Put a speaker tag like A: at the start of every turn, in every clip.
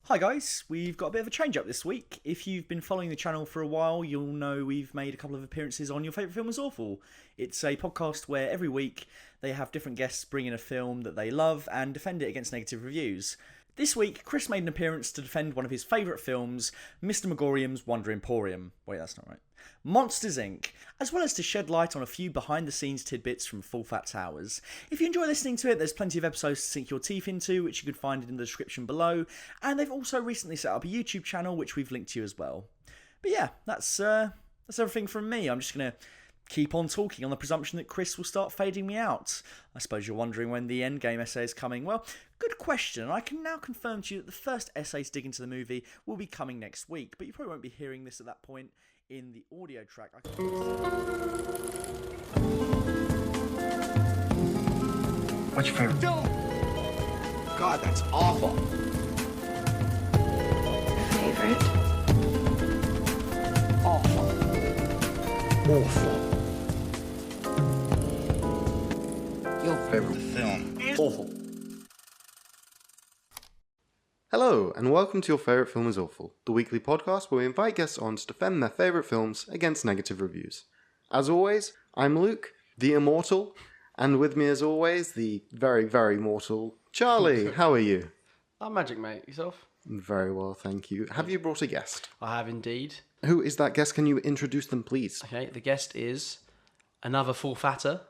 A: Hi guys, we've got a bit of a change up this week. If you've been following the channel for a while, you'll know we've made a couple of appearances on Your Favourite Film is Awful. It's a podcast where every week they have different guests bring in a film that they love and defend it against negative reviews. This week, Chris made an appearance to defend one of his favourite films, Mr. Megorium's Wonder Emporium. Wait, that's not right. Monsters, Inc., as well as to shed light on a few behind-the-scenes tidbits from Full Fat Towers. If you enjoy listening to it, there's plenty of episodes to sink your teeth into, which you can find in the description below, and they've also recently set up a YouTube channel, which we've linked to you as well. But yeah, that's everything from me. I'm just going to keep on talking on the presumption that Chris will start fading me out. I suppose you're wondering when the Endgame essay is coming. Well, good question. I can now confirm to you that the first essay to dig into the movie will be coming next week, but you probably won't be hearing this at that point in the audio track.
B: What's your favorite film? God, that's awful.
C: Favorite?
B: Awful. Awful. Your favorite film is awful.
D: Hello, and welcome to Your Favourite Film is Awful, the weekly podcast where we invite guests on to defend their favourite films against negative reviews. As always, I'm Luke, the immortal, and with me as always, the very, very mortal Charlie. How are you?
E: I'm magic, mate. Yourself?
D: Very well, thank you. Have you brought a guest?
E: I have indeed.
D: Who is that guest? Can you introduce them, please?
E: Okay, the guest is another full fatter.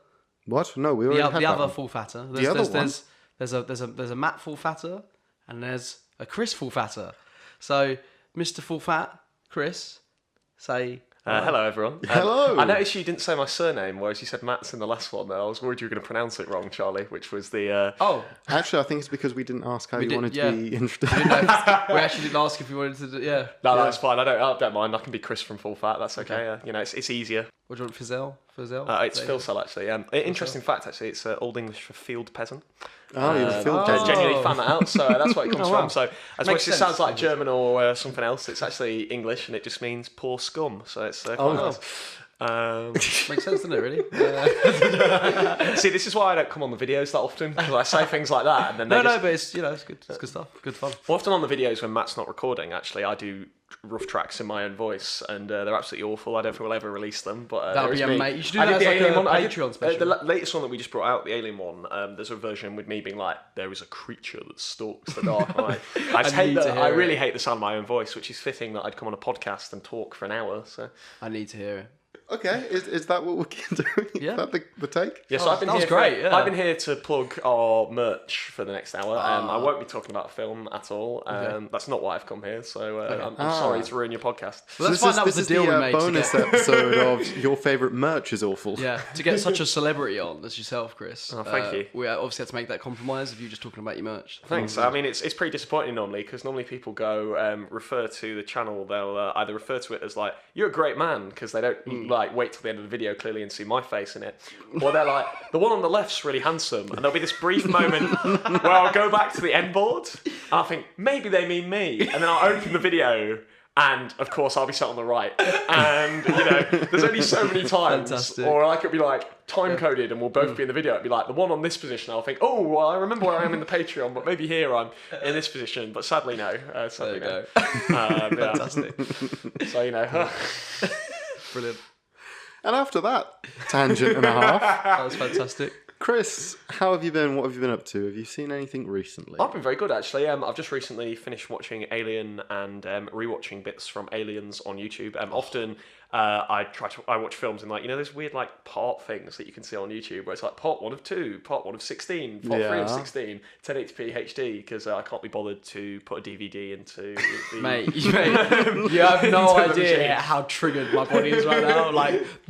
D: What? No, we already had
E: The
D: that
E: other
D: one.
E: full fatter.
D: The other one?
E: There's a Matt full fatter, and there's a Chris full fatter. So, Mr. Full Fat, Chris, say...
F: Hello, everyone.
D: Hello.
F: I noticed you didn't say my surname, whereas you said Matt's in the last one. I was worried you were going to pronounce it wrong, Charlie, which was the...
E: Oh,
D: Actually, I think it's because we didn't ask how you wanted to be introduced.
E: we actually didn't ask if you wanted to do... Yeah.
F: No, that's fine. I don't mind. I can be Chris from Full Fat. That's okay. It's easier.
E: What do you want, Fizell?
F: It's Philcell, actually. Interesting fact, actually. It's Old English for field peasant.
D: Oh, you're a field
F: I
D: peasant.
F: genuinely found that out, so that's where it comes from. So as much as it
E: sense.
F: sounds like German or something else, it's actually English, and it just means poor scum. So it's quite nice.
E: Makes sense, doesn't it, really?
F: See, this is why I don't come on the videos that often, because I say things like that, and then
E: but it's, it's good. It's good stuff. Good fun.
F: Well, often on the videos when Matt's not recording, actually, I do rough tracks in my own voice, and they're absolutely awful. I don't think we'll ever release them, but
E: That'd be
F: there is me.
E: amazing. You should do
F: I
E: that
F: did
E: as
F: the
E: like
F: Alien
E: a
F: one.
E: Patreon special.
F: The latest one that we just brought out, the Alien one, there's a version with me being like, there is a creature that stalks the dark night. I really hate the sound of my own voice, which is fitting that I'd come on a podcast and talk for an hour. So
E: I need to hear it.
D: Okay, is that what we're doing?
E: Yeah.
D: Is that the take?
F: yeah, so I've been
E: that was
F: here
E: great, yeah.
F: I've been here to plug our merch for the next hour. I won't be talking about film at all. That's not why I've come here. So I'm sorry to ruin your podcast.
E: Well, that's fine. That was the deal we made.
D: Bonus episode of Your Favourite Merch is Awful.
E: Yeah, to get such a celebrity on as yourself, Chris.
F: Oh, thank you.
E: We obviously had to make that compromise of you just talking about your merch.
F: Thanks. I mean, it's pretty disappointing normally, because normally people go refer to the channel. They'll either refer to it as like, "You're a great man," because they don't like wait till the end of the video clearly and see my face in it, or they're like, "The one on the left's really handsome," and there'll be this brief moment where I'll go back to the end board and I'll think maybe they mean me, and then I'll open the video. And of course, I'll be sat on the right, and there's only so many times,
E: Fantastic.
F: or I could be like time coded, and we'll both be in the video. It'd be like the one on this position. I'll think, oh, well, I remember where I am in the Patreon, but maybe here I'm in this position. But sadly, no. Sadly,
E: There
F: no.
E: Fantastic.
F: So
E: Brilliant.
D: And after that tangent and a half,
E: That was fantastic.
D: Chris, how have you been? What have you been up to? Have you seen anything recently?
F: I've been very good, actually. I've just recently finished watching Alien and rewatching bits from Aliens on YouTube. Often I watch films in those weird part things that you can see on YouTube where it's like part 1 of 2, part 1 of 16, part 3 of 16, 1080p HD, because I can't be bothered to put a DVD into the...
E: Mate, you have no idea how triggered my body is right now.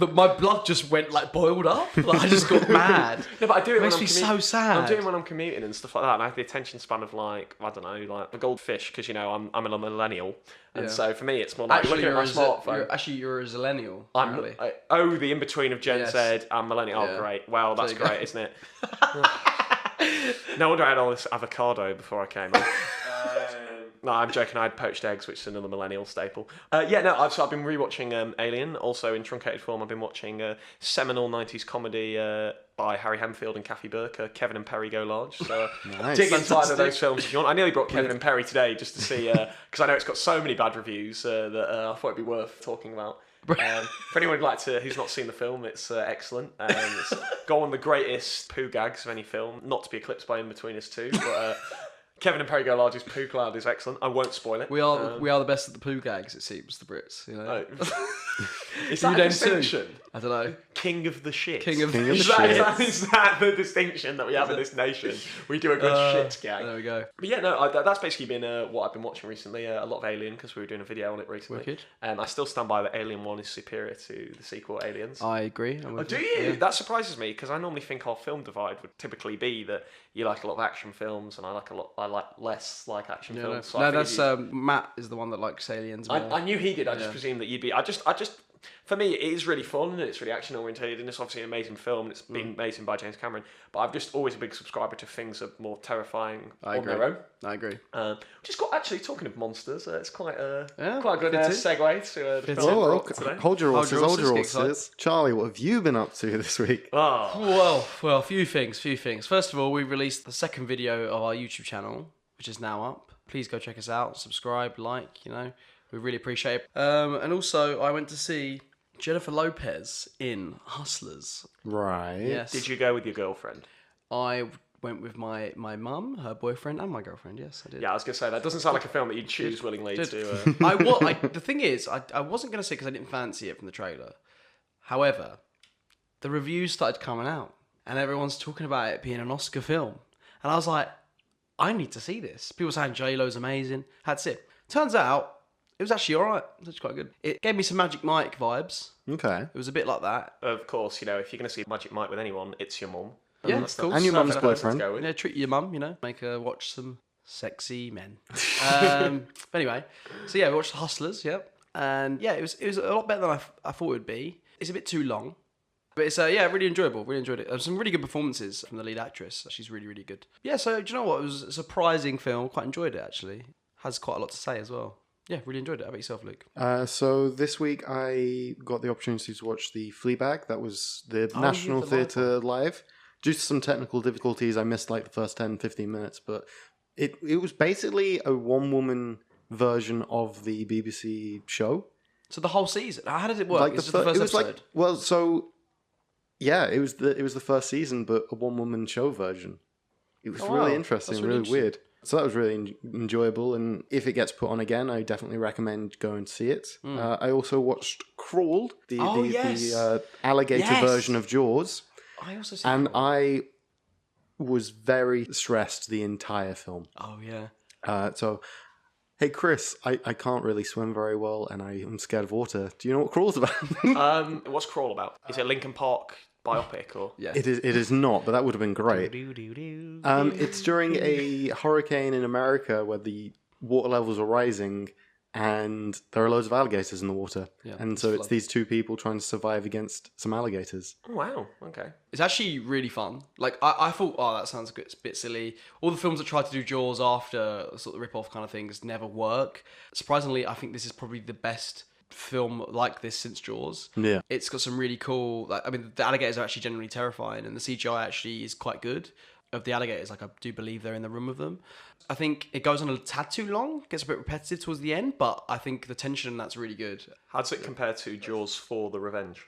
E: My blood just went boiled up. I just got mad.
F: No, but I do it,
E: makes
F: when
E: me so sad.
F: I'm doing it when I'm commuting and stuff like that, and I have the attention span of I don't know, a goldfish, because I'm a millennial, and so for me it's more like looking at my smartphone.
E: You're a zillennial.
F: The in between of Gen Z and millennial. Oh, great! Well, that's great, isn't it? No wonder I had all this avocado before I came on. No, I'm joking. I had poached eggs, which is another millennial staple. I've been rewatching Alien. Also in truncated form, I've been watching a seminal 90s comedy by Harry Hemfield and Kathy Burke, Kevin and Perry Go Large. So
D: Nice.
F: dig into either of those films if you want. I nearly brought Kevin and Perry today just to see, because I know it's got so many bad reviews that I thought it'd be worth talking about. For anyone who's not seen the film, it's excellent. It's got one of the greatest poo gags of any film, not to be eclipsed by In Between Us Two, but Kevin and Perry Go Large's poo cloud is excellent. I won't spoil it.
E: We are the best at the poo gags, it seems, the Brits. You know,
F: Is that a distinction?
E: I don't know.
F: King of the shit.
E: King of the
F: Is that the distinction that we have in this nation? We do a good shit gag.
E: There we go.
F: But yeah, no, that's basically been what I've been watching recently. A lot of Alien, because we were doing a video on it recently.
E: Wicked.
F: I still stand by that Alien 1 is superior to the sequel Aliens.
E: I agree.
F: Oh, do you? Yeah. That surprises me, because I normally think our film divide would typically be that you like a lot of action films and I like less like action films. So
E: that's Matt is the one that likes Aliens.
F: I knew he did. I just presumed that you'd be. I just. For me, it is really fun and it's really action oriented and it's obviously an amazing film and it's been amazing by James Cameron. But I'm just always a big subscriber to things that are more terrifying on their own.
E: I agree.
F: Just got actually talking of monsters. It's quite a good segue to the film today.
D: Hold your horses. Charlie, what have you been up to this week?
E: Well, a few things. First of all, we released the second video of our YouTube channel, which is now up. Please go check us out, subscribe, like, we really appreciate it. And also, I went to see Jennifer Lopez in Hustlers.
D: Right.
E: Yes.
F: Did you go with your girlfriend?
E: I went with my mum, her boyfriend, and my girlfriend. Yes, I did.
F: Yeah, I was going to say, that doesn't sound like a film that you'd choose willingly to...
E: The thing is, I wasn't going to say because I didn't fancy it from the trailer. However, the reviews started coming out, and everyone's talking about it being an Oscar film. And I was like, I need to see this. People saying J-Lo's amazing. That's it. Turns out, it was actually alright. It was actually quite good. It gave me some Magic Mike vibes.
D: Okay.
E: It was a bit like that.
F: Of course, if you're going to see Magic Mike with anyone, it's your mum.
E: Yeah, of course.
D: And your mum's boyfriend.
E: Yeah, treat your mum, make her watch some sexy men. Anyway, so yeah, we watched Hustlers, and yeah, it was a lot better than I thought it would be. It's a bit too long, but it's really enjoyable. Really enjoyed it. There were some really good performances from the lead actress. She's really, really good. Yeah, so do you know what? It was a surprising film. Quite enjoyed it actually. Has quite a lot to say as well. Yeah, really enjoyed it. How about yourself, Luke?
D: So this week I got the opportunity to watch the Fleabag. That was the National Theatre Live. Due to some technical difficulties, I missed like the first 10, 15 minutes, but it was basically a one-woman version of the BBC show.
E: So the whole season? How did it work? Is it the first episode?
D: It was the first season, but a one-woman show version. It was really interesting, really weird. So that was really enjoyable, and if it gets put on again, I definitely recommend going to see it. I also watched Crawl, the alligator version of Jaws.
E: I also see
D: and I was very stressed the entire film.
E: Oh, yeah.
D: Hey, Chris, I can't really swim very well, and I am scared of water. Do you know what Crawl's about?
F: What's Crawl about? Is it Linkin Park biopic or?
E: Yeah.
D: It is not, but that would have been great. It's during a hurricane in America where the water levels are rising and there are loads of alligators in the water. Yeah, and so it's these two people trying to survive against some alligators.
F: Oh, wow. Okay.
E: It's actually really fun. Like, I thought, that sounds a bit silly. All the films that try to do Jaws after sort of rip-off kind of things never work. Surprisingly, I think this is probably the best film like this since Jaws.
D: Yeah.
E: It's got some really cool... the alligators are actually genuinely terrifying, and the CGI actually is quite good. Of the alligators, I do believe they're in the room with them. I think it goes on a tad too long, gets a bit repetitive towards the end, but I think the tension in that's really good.
F: How does it compare to Jaws 4: The Revenge?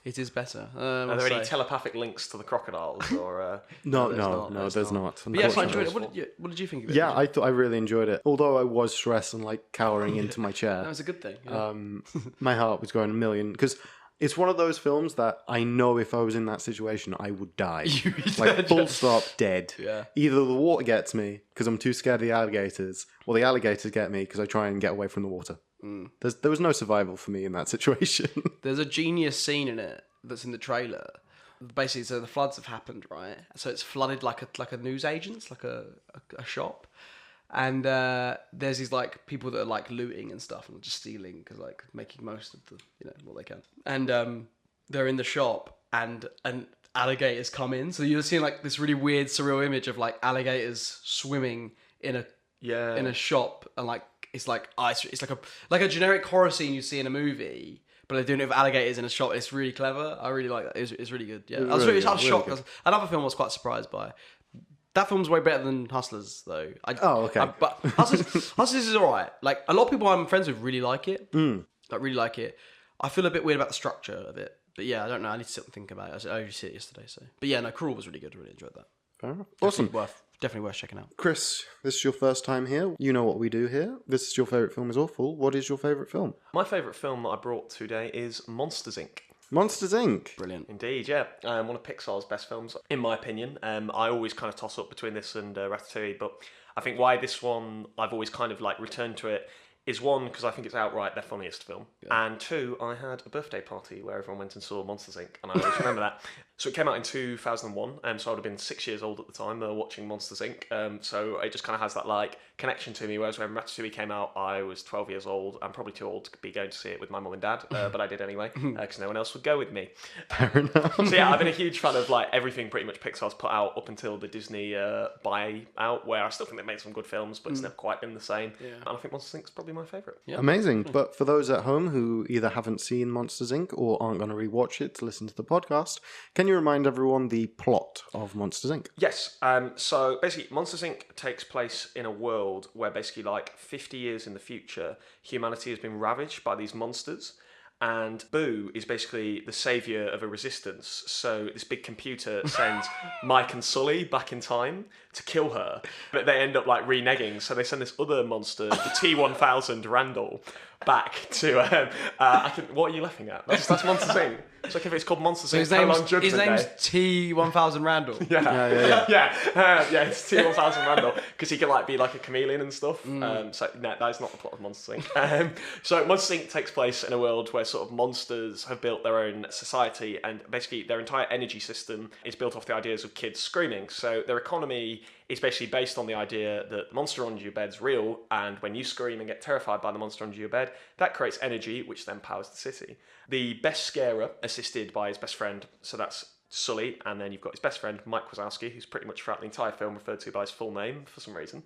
E: It is better.
F: Are there any telepathic links to the crocodiles? Or
D: No, there's not.
E: But yes, I enjoyed it. What did you think of it?
D: Yeah, I really enjoyed it. Although I was stressed and cowering into my chair.
E: That was a good thing. Yeah.
D: My heart was going a million because it's one of those films that I know if I was in that situation, I would die. Full stop, dead.
E: Yeah.
D: Either the water gets me because I'm too scared of the alligators, or the alligators get me because I try and get away from the water. There was no survival for me in that situation.
E: There's a genius scene in it that's in the trailer. Basically, so the floods have happened, right? So it's flooded like a newsagent's, like a shop. And there's these people that are looting and stuff and just stealing because making most of the what they can. And they're in the shop and alligators come in. So you're seeing this really weird surreal image of alligators swimming in a
F: Yeah.
E: in a shop, and like it's like it's like a generic horror scene you see in a movie, but they're doing it with alligators in a shop. It's really clever. I really like that. It's really good. Yeah, I was
D: really
E: really, I was
D: good,
E: shocked.
D: really good.
E: Another film I was quite surprised by. That film's way better than Hustlers, though.
D: Okay.
E: But Hustlers is alright. Like, a lot of people I'm friends with really like it. Like, really like it. I feel a bit weird about the structure of it. But yeah, I don't know. I need to sit and think about it. I only see it yesterday, so. But yeah, no, Cruel was really good. I really enjoyed that.
D: Fair enough. Awesome.
E: Definitely worth checking out.
D: Chris, this is your first time here. You know what we do here. This is Your Favourite Film is Awful. What is your favourite film?
F: My favourite film that I brought today is Monsters, Inc.
D: Monsters, Inc.
E: Brilliant.
F: Indeed, yeah. One of Pixar's best films, in my opinion. I always kind of toss up between this and Ratatouille, but I think why this one, I've always kind of like returned to it, is one, because I think it's outright their funniest film. Yeah. And two, I had a birthday party where everyone went and saw Monsters, Inc. And I always remember that. So it came out in 2001, so I would have been 6 years old at the time watching Monsters, Inc. So it just kind of has that like connection to me, whereas when Ratatouille came out, I was 12 years old. I'm probably too old to be going to see it with my mum and dad, but I did anyway, because no one else would go with me.
D: Fair enough.
F: So yeah, I've been a huge fan of like everything pretty much Pixar's put out up until the Disney buyout, where I still think they made some good films, but it's never quite been the same. Yeah. And I think Monsters, Inc. is probably my favourite.
E: Yeah.
D: Amazing. But for those at home who either haven't seen Monsters, Inc. or aren't going to rewatch it to listen to the podcast, can you remind everyone the plot of Monsters, Inc.?
F: Yes. So basically, Monsters, Inc. takes place in a world where basically like 50 years in the future, humanity has been ravaged by these monsters. And Boo is basically the saviour of a resistance. So this big computer sends Mike and Sully back in time to kill her. But they end up like reneging. So they send this other monster, the T-1000 Randall, back to... what are you laughing at? That's Monsters, Inc. It's like if it's called Monsters, Inc.
E: His name's T-1000 Randall.
F: Yeah, it's T-1000 Randall, because he can like be like a chameleon and stuff. So no, that is not the plot of Monsters, Inc. So Monsters, Inc. takes place in a world where sort of monsters have built their own society, and basically their entire energy system is built off the ideas of kids screaming. So their economy is basically based on the idea that the monster under your bed's real, and when you scream and get terrified by the monster under your bed, that creates energy, which then powers the city. The best scarer, assisted by his best friend, so that's Sully, and then you've got his best friend, Mike Wazowski, who's pretty much throughout the entire film referred to by his full name for some reason.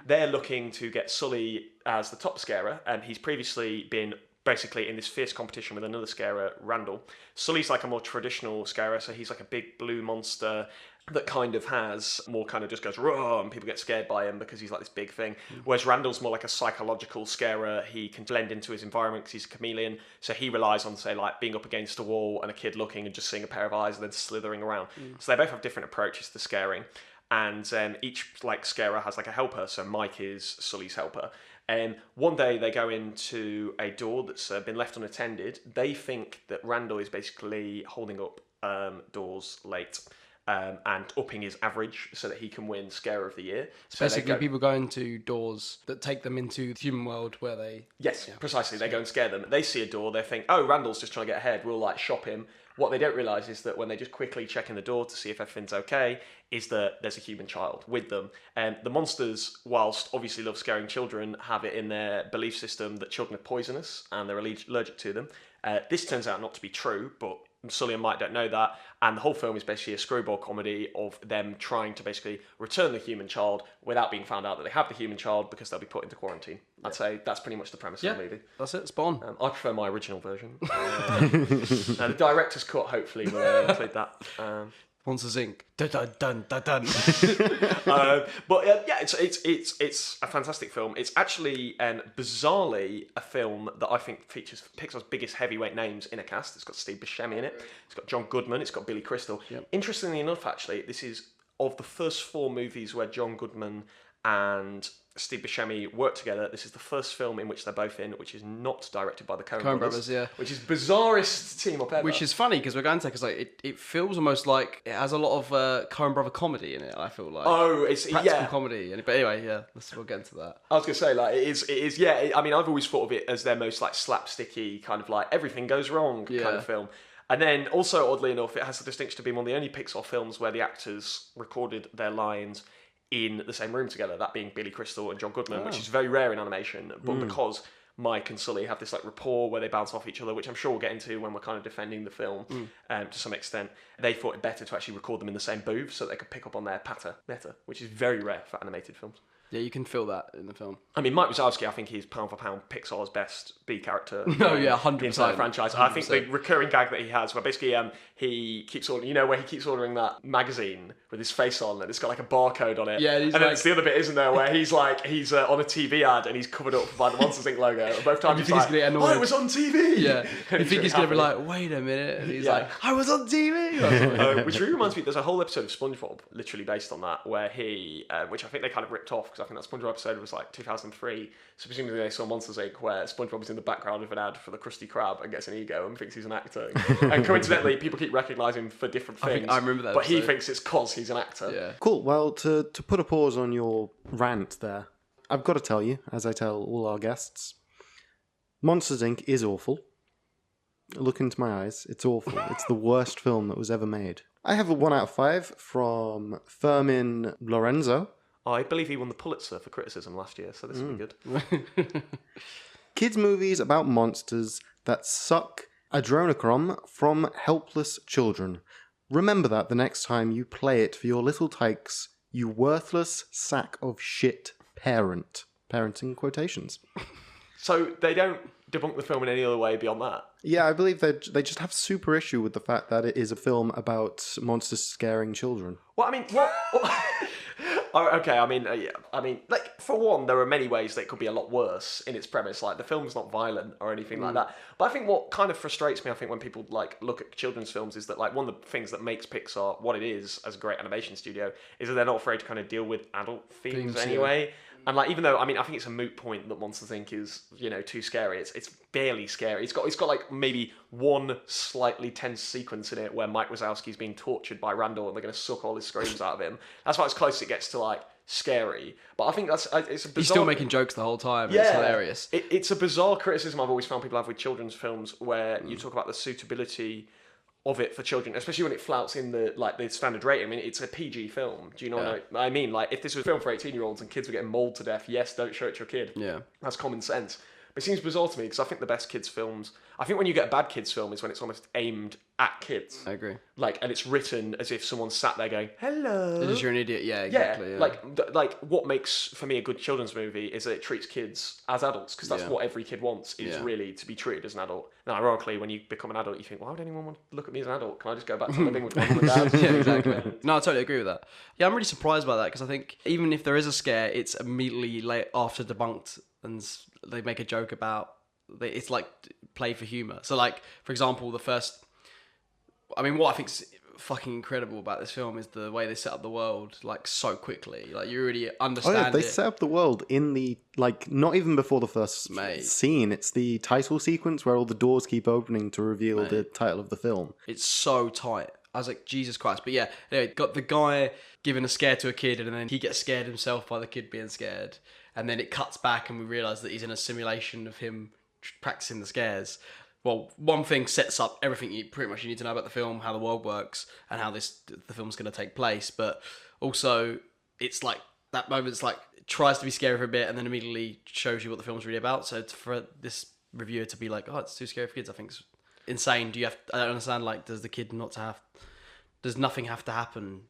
F: They're looking to get Sully as the top scarer, and he's previously been basically in this fierce competition with another scarer, Randall. Sully's like a more traditional scarer, so he's like a big blue monster that kind of has more kind of just goes raw, and people get scared by him because he's like this big thing. Whereas Randall's more like a psychological scarer. He can blend into his environment because he's a chameleon. So he relies on, say, like being up against a wall and a kid looking and just seeing a pair of eyes and then slithering around. So they both have different approaches to scaring. And each like scarer has like a helper. So Mike is Sully's helper. And one day they go into a door that's been left unattended. They think that Randall is basically holding up doors late. And upping his average so that he can win Scarer of the Year. So
E: basically, people go into doors that take them into the human world where they...
F: Yes, precisely. They go and scare them. They see a door, they think, oh, Randall's just trying to get ahead, we'll like shop him. What they don't realise is that when they just quickly check in the door to see if everything's okay, is that there's a human child with them. And the monsters, whilst obviously love scaring children, have it in their belief system that children are poisonous and they're allergic to them. This turns out not to be true, but Sully and Mike don't know that, and the whole film is basically a screwball comedy of them trying to basically return the human child without being found out that they have the human child because they'll be put into quarantine. I'd say that's pretty much the premise of the movie.
E: That's it, spot on.
F: I prefer my original version. The director's cut hopefully will include that.
E: Monsters, Inc. Dun dun dun dun dun.
F: It's a fantastic film. It's actually bizarrely a film that I think features Pixar's biggest heavyweight names in a cast. It's got Steve Buscemi in it. It's got John Goodman. It's got Billy Crystal. Yep. Interestingly enough, actually, this is of the first 4 movies where John Goodman and Steve Buscemi worked together. This is the first film in which they're both in, which is not directed by the Coen brothers.
E: Yeah.
F: Which is bizarrest team up ever.
E: Which is funny because we're going to, because like it feels almost like it has a lot of Coen brother comedy in it. I feel like
F: it's
E: practical comedy. But anyway, we'll get into that.
F: I was gonna say like it is. Yeah, I mean I've always thought of it as their most like slapsticky kind of like everything goes wrong kind of film. And then also oddly enough, it has the distinction to be one of the only Pixar films where the actors recorded their lines in the same room together, that being Billy Crystal and John Goodman, which is very rare in animation, but because Mike and Sully have this like rapport where they bounce off each other, which I'm sure we'll get into when we're kind of defending the film to some extent, they thought it better to actually record them in the same booth so they could pick up on their patter better, which is very rare for animated films.
E: Yeah, you can feel that in the film.
F: I mean, Mike Wazowski, I think he's pound for pound Pixar's best B character.
E: No, yeah, 100%.
F: The entire franchise.
E: 100%.
F: I think the recurring gag that he has, where basically he keeps ordering, where he keeps ordering that magazine with his face on, and it's got like a barcode on it.
E: Yeah,
F: and then it's the other bit, isn't there, where he's on a TV ad and he's covered up by the Monsters Inc. logo. And both times he's like, I was on TV.
E: Yeah, you think he's gonna be like, wait a minute, and he's like, I was on TV.
F: Which really reminds me, there's a whole episode of SpongeBob literally based on that, where which I think they kind of ripped off, because I think that SpongeBob episode was like 2003, so presumably they saw Monsters Inc. where SpongeBob is in the background of an ad for the Krusty Krab and gets an ego and thinks he's an actor. And coincidentally, people keep recognising him for different things.
E: I remember that
F: but he
E: episode.
F: thinks it's cause he's an actor.
E: Yeah.
D: Cool. Well, to put a pause on your rant there, I've got to tell you, as I tell all our guests, Monsters Inc. is awful. Look into my eyes. It's awful. It's the worst film that was ever made. I have a 1 out of 5 from Fermin Lorenzo.
F: I believe he won the Pulitzer for criticism last year, so this will be good.
D: Kids' movies about monsters that suck adrenochrome from helpless children. Remember that the next time you play it for your little tykes, you worthless sack of shit parent. Parent in quotations.
F: So they don't debunk the film in any other way beyond that?
D: Yeah, I believe they just have super issue with the fact that it is a film about monsters scaring children.
F: Well, I mean, what? Oh, okay, like, for one, there are many ways that it could be a lot worse in its premise. Like, the film's not violent or anything like that. But I think what kind of frustrates me, when people, like, look at children's films is that, like, one of the things that makes Pixar what it is as a great animation studio is that they're not afraid to kind of deal with adult themes anyway. And, like, even though, I think it's a moot point that Monsters Inc. is, too scary. It's barely scary. It's got like, maybe one slightly tense sequence in it where Mike Wazowski's being tortured by Randall and they're going to suck all his screams out of him. That's about as close as it gets to, like, scary. But I think it's a bizarre...
E: He's still making jokes the whole time. Yeah. It's hilarious.
F: It's a bizarre criticism I've always found people have with children's films, where you talk about the suitability of it for children, especially when it flouts in the standard rating. I mean, it's a PG film. Do you know what I mean? Like, if this was a film for 18-year-olds and kids were getting mauled to death, yes, don't show it to your kid.
E: Yeah.
F: That's common sense. But it seems bizarre to me, because I think the best kids' films... I think when you get a bad kids' film is when it's almost aimed at kids.
E: I agree.
F: Like, and it's written as if someone sat there going, hello.
E: Because you're an idiot. Yeah, exactly. Yeah.
F: Like what makes, for me, a good children's movie is that it treats kids as adults, because that's what every kid wants, is really to be treated as an adult. Now, ironically, when you become an adult, you think, why would anyone want to look at me as an adult? Can I just go back to living with mum and dad?
E: Yeah, exactly. No, I totally agree with that. Yeah, I'm really surprised by that, because I think even if there is a scare, it's immediately after debunked, and they make a joke about... It's like play for humour. So, like, for example, what I think's fucking incredible about this film is the way they set up the world, like, so quickly. Like, you really understand
D: they set up the world in the, like, not even before the first scene. It's the title sequence where all the doors keep opening to reveal the title of the film.
E: It's so tight. I was like, Jesus Christ. But yeah, anyway, got the guy giving a scare to a kid, and then he gets scared himself by the kid being scared. And then it cuts back and we realise that he's in a simulation of him practicing the scares. Well, one thing sets up everything you need to know about the film, how the world works, and how the film's going to take place. But also, it's like that moment's like tries to be scary for a bit, and then immediately shows you what the film's really about. So for this reviewer to be like, "Oh, it's too scary for kids," I think is insane. I don't understand. Like, does nothing have to happen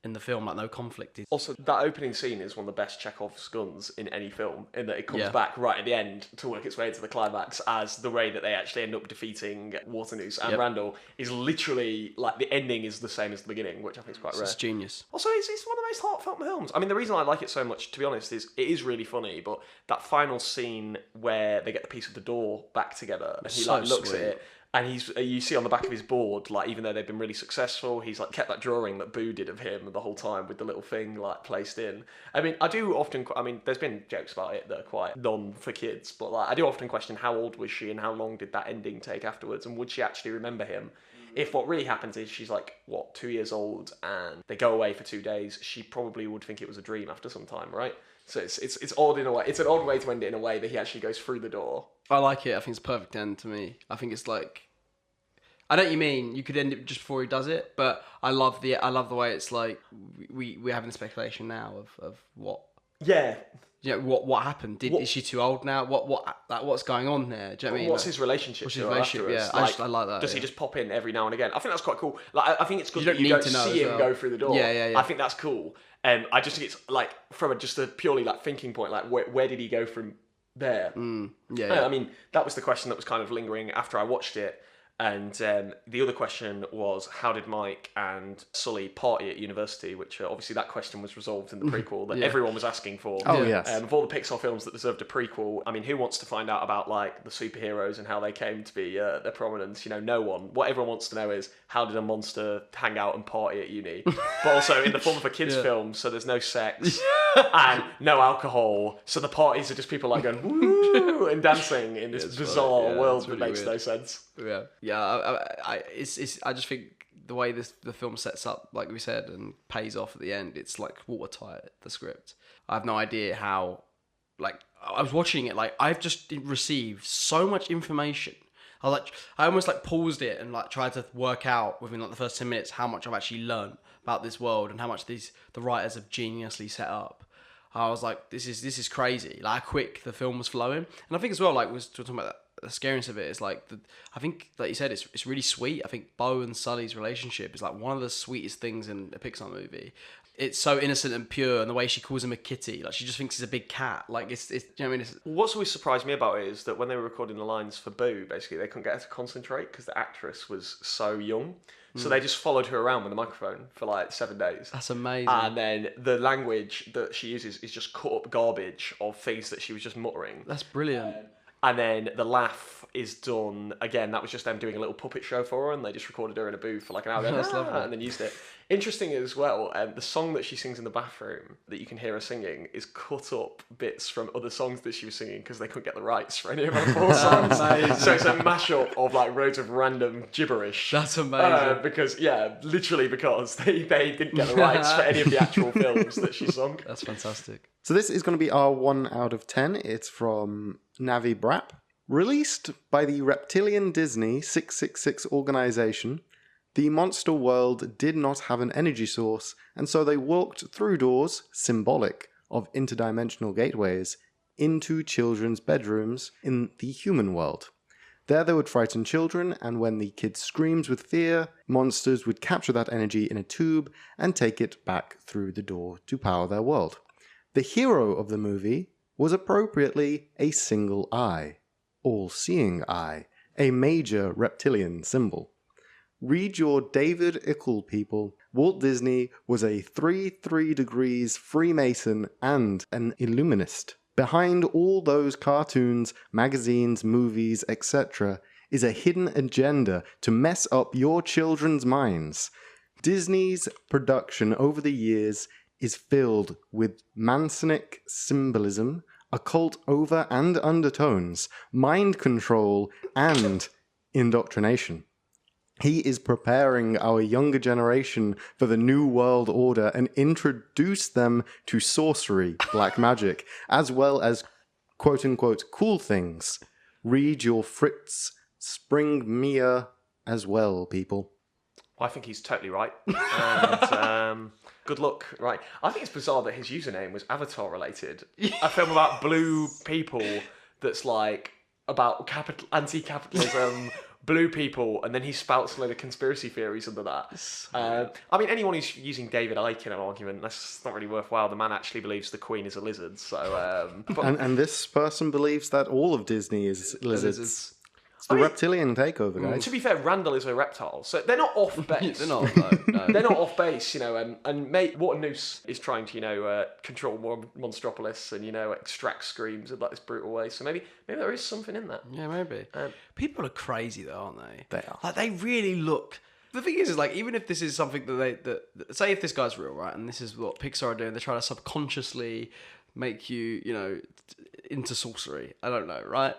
E: in the film? Like, no conflict.
F: Also, that opening scene is one of the best Chekhov's guns in any film, in that it comes back right at the end to work its way into the climax, as the way that they actually end up defeating Waternoose and Randall is literally, like, the ending is the same as the beginning, which I think is quite rare.
E: It's genius.
F: Also, it's one of the most heartfelt films. I mean, the reason I like it so much, to be honest, is it is really funny, but that final scene where they get the piece of the door back together and he looks at it, and you see on the back of his board, like, even though they've been really successful, he's like kept that drawing that Boo did of him the whole time with the little thing like placed in. I mean, there's been jokes about it that are quite non for kids, but like I do often question how old was she and how long did that ending take afterwards, and would she actually remember him? If what really happens is she's like, 2 years old and they go away for 2 days, she probably would think it was a dream after some time, right? So it's odd in a way. It's an odd way to end it in a way that he actually goes through the door.
E: I like it. I think it's a perfect end to me. I think it's like, I know what you mean. You could end it just before he does it, but I love the way it's like we're having speculation now of what
F: Yeah.
E: You know, what happened? Is she too old now? What's going on there? Do you know what I mean?
F: What's his relationship?
E: What's his
F: to her
E: relationship? Yeah,
F: afterwards?
E: I like that.
F: Does he just pop in every now and again? I think that's quite cool. Like, I think it's good
E: You
F: that you
E: don't
F: don't
E: need to know
F: see
E: as
F: him
E: well.
F: go through the door.
E: Yeah.
F: I think that's cool. I just think it's like from just a purely like thinking point. Like, where did he go from there?
E: Yeah.
F: I mean, that was the question that was kind of lingering after I watched it. And the other question was, how did Mike and Sully party at university? Which obviously that question was resolved in the prequel that everyone was asking for.
D: Oh, yes.
F: Of all the Pixar films that deserved a prequel, I mean, who wants to find out about like the superheroes and how they came to be their prominence? You know, no one. What everyone wants to know is, how did a monster hang out and party at uni? But also in the form of a kids' film, so there's no sex and no alcohol. So the parties are just people like going woo and dancing in this bizarre world that makes no sense.
E: I just think the way the film sets up, like we said, and pays off at the end, it's like watertight, the script. I have no idea how, like, I was watching it, like, I've just received so much information. I almost like paused it and like tried to work out within like the first 10 minutes how much I've actually learned about this world and how much the writers have geniusly set up. I was like, this is crazy, like how quick the film was flowing. And I think as well, like, we was talking about the scariness of it is like, I think, like you said, it's really sweet. I think Bo and Sully's relationship is like one of the sweetest things in a Pixar movie. It's so innocent and pure, and the way she calls him a kitty, like she just thinks he's a big cat. Like it's you know what I mean?
F: What's always surprised me about it is that when they were recording the lines for Boo, basically they couldn't get her to concentrate because the actress was so young. So they just followed her around with a microphone for like 7 days.
E: That's amazing.
F: And then the language that she uses is just cut up garbage of things that she was just muttering.
E: That's brilliant.
F: And then the laugh is done, again, that was just them doing a little puppet show for her, and they just recorded her in a booth for like an hour
E: That's lovely.
F: and then used it. Interesting as well, the song that she sings in the bathroom that you can hear her singing is cut up bits from other songs that she was singing because they couldn't get the rights for any of her four songs. So it's a mashup of like loads of random gibberish.
E: That's amazing.
F: Literally because they didn't get the rights for any of the actual films that she sung.
E: That's fantastic.
D: So this is going to be our 1 out of 10. It's from Navi Brap. Released by the reptilian Disney 666 organization, the monster world did not have an energy source, and so they walked through doors, symbolic of interdimensional gateways, into children's bedrooms in the human world. There they would frighten children, and when the kid screams with fear, monsters would capture that energy in a tube and take it back through the door to power their world. The hero of the movie was appropriately a single eye, all-seeing eye, a major reptilian symbol. Read your David Ickle, people. Walt Disney was a 3 degrees Freemason and an Illuminist. Behind all those cartoons, magazines, movies, etc. is a hidden agenda to mess up your children's minds. Disney's production over the years is filled with Masonic symbolism, occult over and undertones, mind control, and indoctrination. He is preparing our younger generation for the New World Order and introduce them to sorcery, black magic, as well as quote-unquote cool things. Read your Fritz Springmeier as well, people.
F: I think he's totally right. And good luck. Right. I think it's bizarre that his username was Avatar related. A film about blue people that's like about anti-capitalism, blue people, and then he spouts a load of conspiracy theories under that. I mean, anyone who's using David Icke in an argument, that's not really worthwhile. The man actually believes the Queen is a lizard. So,
D: and this person believes that all of Disney is lizards. It's the reptilian takeover, guys.
F: To be fair, Randall is a reptile, so they're not off base.
E: They're not, no.
F: They're not off base, you know. And mate, Waternoose is trying to, control Monstropolis and extract screams in like this brutal way. So maybe there is something in that.
E: Yeah, maybe. People are crazy though, aren't they?
D: They are.
E: Like they really look. The thing is like even if this is something that say if this guy's real, right, and this is what Pixar are doing, they're trying to subconsciously make you, into sorcery. I don't know, right?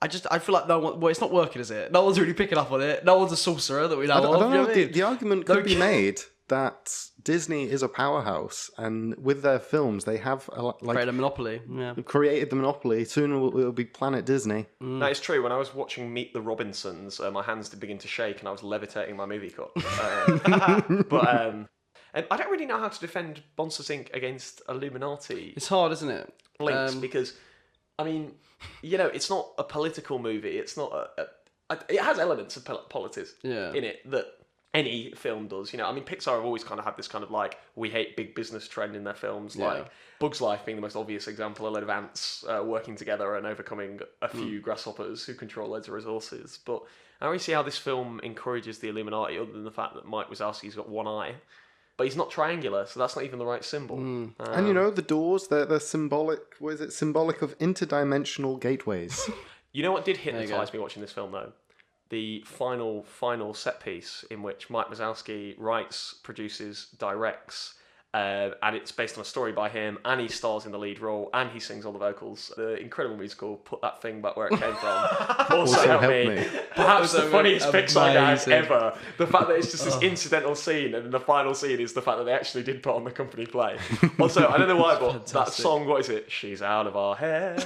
E: I feel like no one. Well, it's not working, is it? No one's really picking up on it. No one's a sorcerer that we know
D: I don't
E: of.
D: know.
E: You know
D: The argument could be made that Disney is a powerhouse, and with their films, they have
E: created a monopoly. Yeah.
D: Created the monopoly. Soon it'll be Planet Disney.
F: That is true. When I was watching Meet the Robinsons, my hands did begin to shake, and I was levitating my movie cup. And I don't really know how to defend Monsters Inc. against Illuminati
E: It's hard, isn't it?
F: links because, I mean, it's not a political movie. It's not it has elements of politics in it that any film does. I mean, Pixar have always kind of had this kind of like, we hate big business trend in their films, like Bug's Life being the most obvious example, a load of ants working together and overcoming a few grasshoppers who control loads of resources. But I don't really see how this film encourages the Illuminati other than the fact that Mike Wazowski's got one eye. But he's not triangular, so that's not even the right symbol.
D: And the doors, they're symbolic, what is it? Symbolic of interdimensional gateways.
F: You know what did hypnotise me watching this film, though? The final set piece in which Mike Wazowski writes, produces, directs, and it's based on a story by him, and he stars in the lead role, and he sings all the vocals. The incredible musical, Put That Thing Back Where It Came From, also helped me. Perhaps the funniest Pixar gag ever. The fact that it's just this incidental scene, and the final scene is the fact that they actually did put on the company play. Also, I don't know why, but that song, what is it? She's out of our head,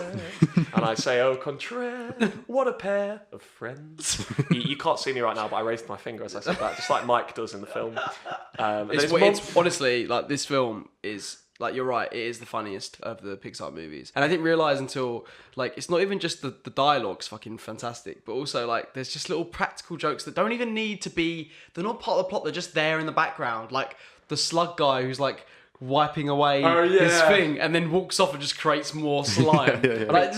F: and I say, au contraire, what a pair of friends. You can't see me right now, but I raised my finger as I said that, just like Mike does in the film.
E: It's honestly, like, this film is, like, you're right, it is the funniest of the Pixar movies. And I didn't realise until, like, it's not even just the dialogue's fucking fantastic, but also, like, there's just little practical jokes that don't even need to be, they're not part of the plot, they're just there in the background. Like, the slug guy who's, like, wiping away his thing and then walks off and just creates more slime. Like,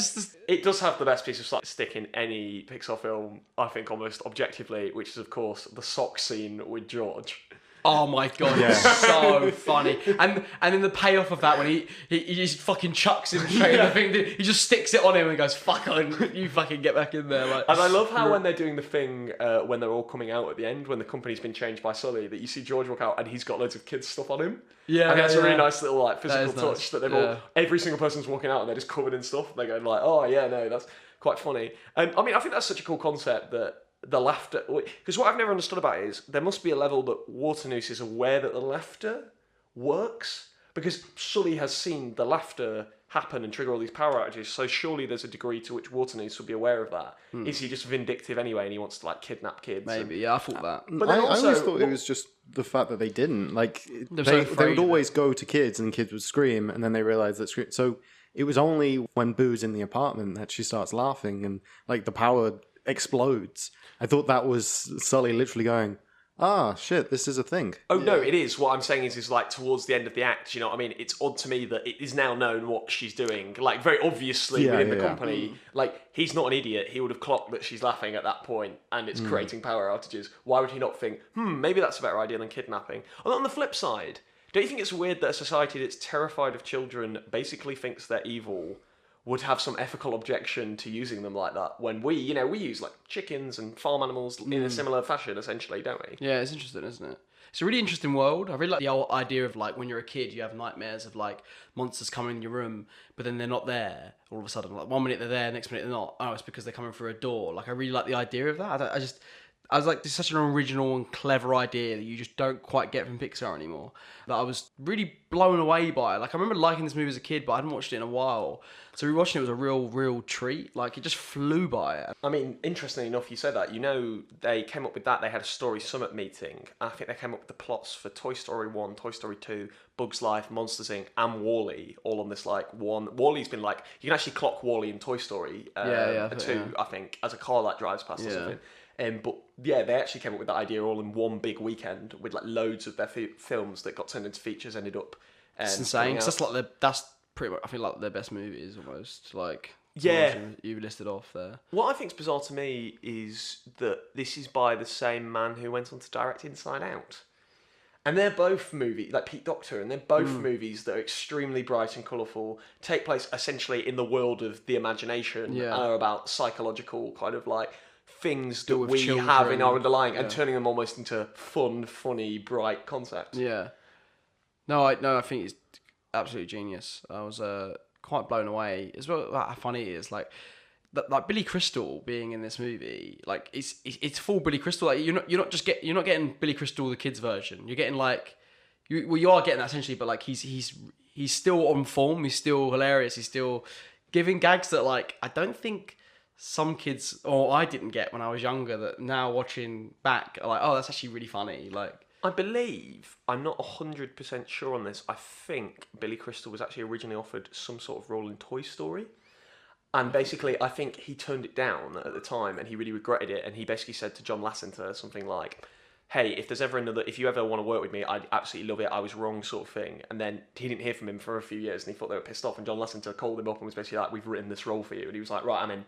F: it does have the best piece of stick in any Pixar film, I think, almost objectively, which is, of course, the sock scene with George.
E: Oh my god, it's so funny. And then the payoff of that when he just fucking chucks him straight in the thing, he just sticks it on him and goes, fuck on, you fucking get back in there. Like,
F: and I love how when they're doing the thing, when they're all coming out at the end, when the company's been changed by Sully, that you see George walk out and he's got loads of kids stuff on him. Yeah, and that's a really nice little like physical touch that they've all, every single person's walking out and they're just covered in stuff. They're going like, oh yeah, no, that's quite funny. And I mean, I think that's such a cool concept that the laughter, because what I've never understood about it is there must be a level that Waternoose is aware that the laughter works, because Sully has seen the laughter happen and trigger all these power outages, so surely there's a degree to which Waternoose would be aware of that. Is he just vindictive anyway and he wants to like kidnap kids?
E: Maybe, I thought that.
D: But I always thought it was just the fact that they didn't. Like, they would always go to kids and kids would scream and then they realised that scream. So it was only when Boo's in the apartment that she starts laughing and like the power explodes. I thought that was Sully literally going, shit, this is a thing.
F: Oh, no, it is. What I'm saying is like towards the end of the act, you know what I mean? It's odd to me that it is now known what she's doing. Like, very obviously within the company. Like, he's not an idiot. He would have clocked that she's laughing at that point and it's creating power outages. Why would he not think, maybe that's a better idea than kidnapping? And on the flip side, don't you think it's weird that a society that's terrified of children basically thinks they're evil would have some ethical objection to using them like that when we use like chickens and farm animals in a similar fashion, essentially, don't we?
E: Yeah, it's interesting, isn't it? It's a really interesting world. I really like the whole idea of like when you're a kid, you have nightmares of like monsters coming in your room, but then they're not there all of a sudden. Like 1 minute they're there, next minute they're not. Oh, it's because they're coming through a door. Like I really like the idea of that. I was like, this is such an original and clever idea that you just don't quite get from Pixar anymore. That I was really blown away by. Like, I remember liking this movie as a kid, but I hadn't watched it in a while. So rewatching it was a real treat. Like, it just flew by.
F: I mean, interestingly enough, you said that. You know, they came up with that. They had a Story Summit meeting. I think they came up with the plots for Toy Story 1, Toy Story 2, Bug's Life, Monsters Inc., and WALL-E, all on this, like, one. WALL-E's been, like, you can actually clock WALL-E in Toy Story 2, I think, as a car that drives past or something. But yeah, they actually came up with that idea all in one big weekend with like loads of their films that got turned into features ended up.
E: It's insane. Cause that's pretty much, I feel like their best movies almost. Like you've listed off there.
F: What I think's bizarre to me is that this is by the same man who went on to direct Inside Out. And they're both movies, like Pete Docter, and they're both movies that are extremely bright and colourful, take place essentially in the world of the imagination, and are about psychological kind of like things that we have in our underlying and turning them almost into fun, funny, bright concepts.
E: Yeah. No, I think it's absolutely genius. I was quite blown away as well. How funny it is, like Billy Crystal being in this movie. Like it's full Billy Crystal. Like you're not getting Billy Crystal the kids version. You're getting like you are getting that essentially, but like he's still on form. He's still hilarious. He's still giving gags that like I don't think some kids, or I didn't get when I was younger, that now watching back are like, oh, that's actually really funny. Like,
F: I believe, I'm not 100% sure on this, I think Billy Crystal was actually originally offered some sort of role in Toy Story. And basically, I think he turned it down at the time and he really regretted it. And he basically said to John Lasseter something like, hey, if you ever want to work with me, I'd absolutely love it. I was wrong, sort of thing. And then he didn't hear from him for a few years and he thought they were pissed off. And John Lasseter called him up and was basically like, we've written this role for you. And he was like, right, I'm in.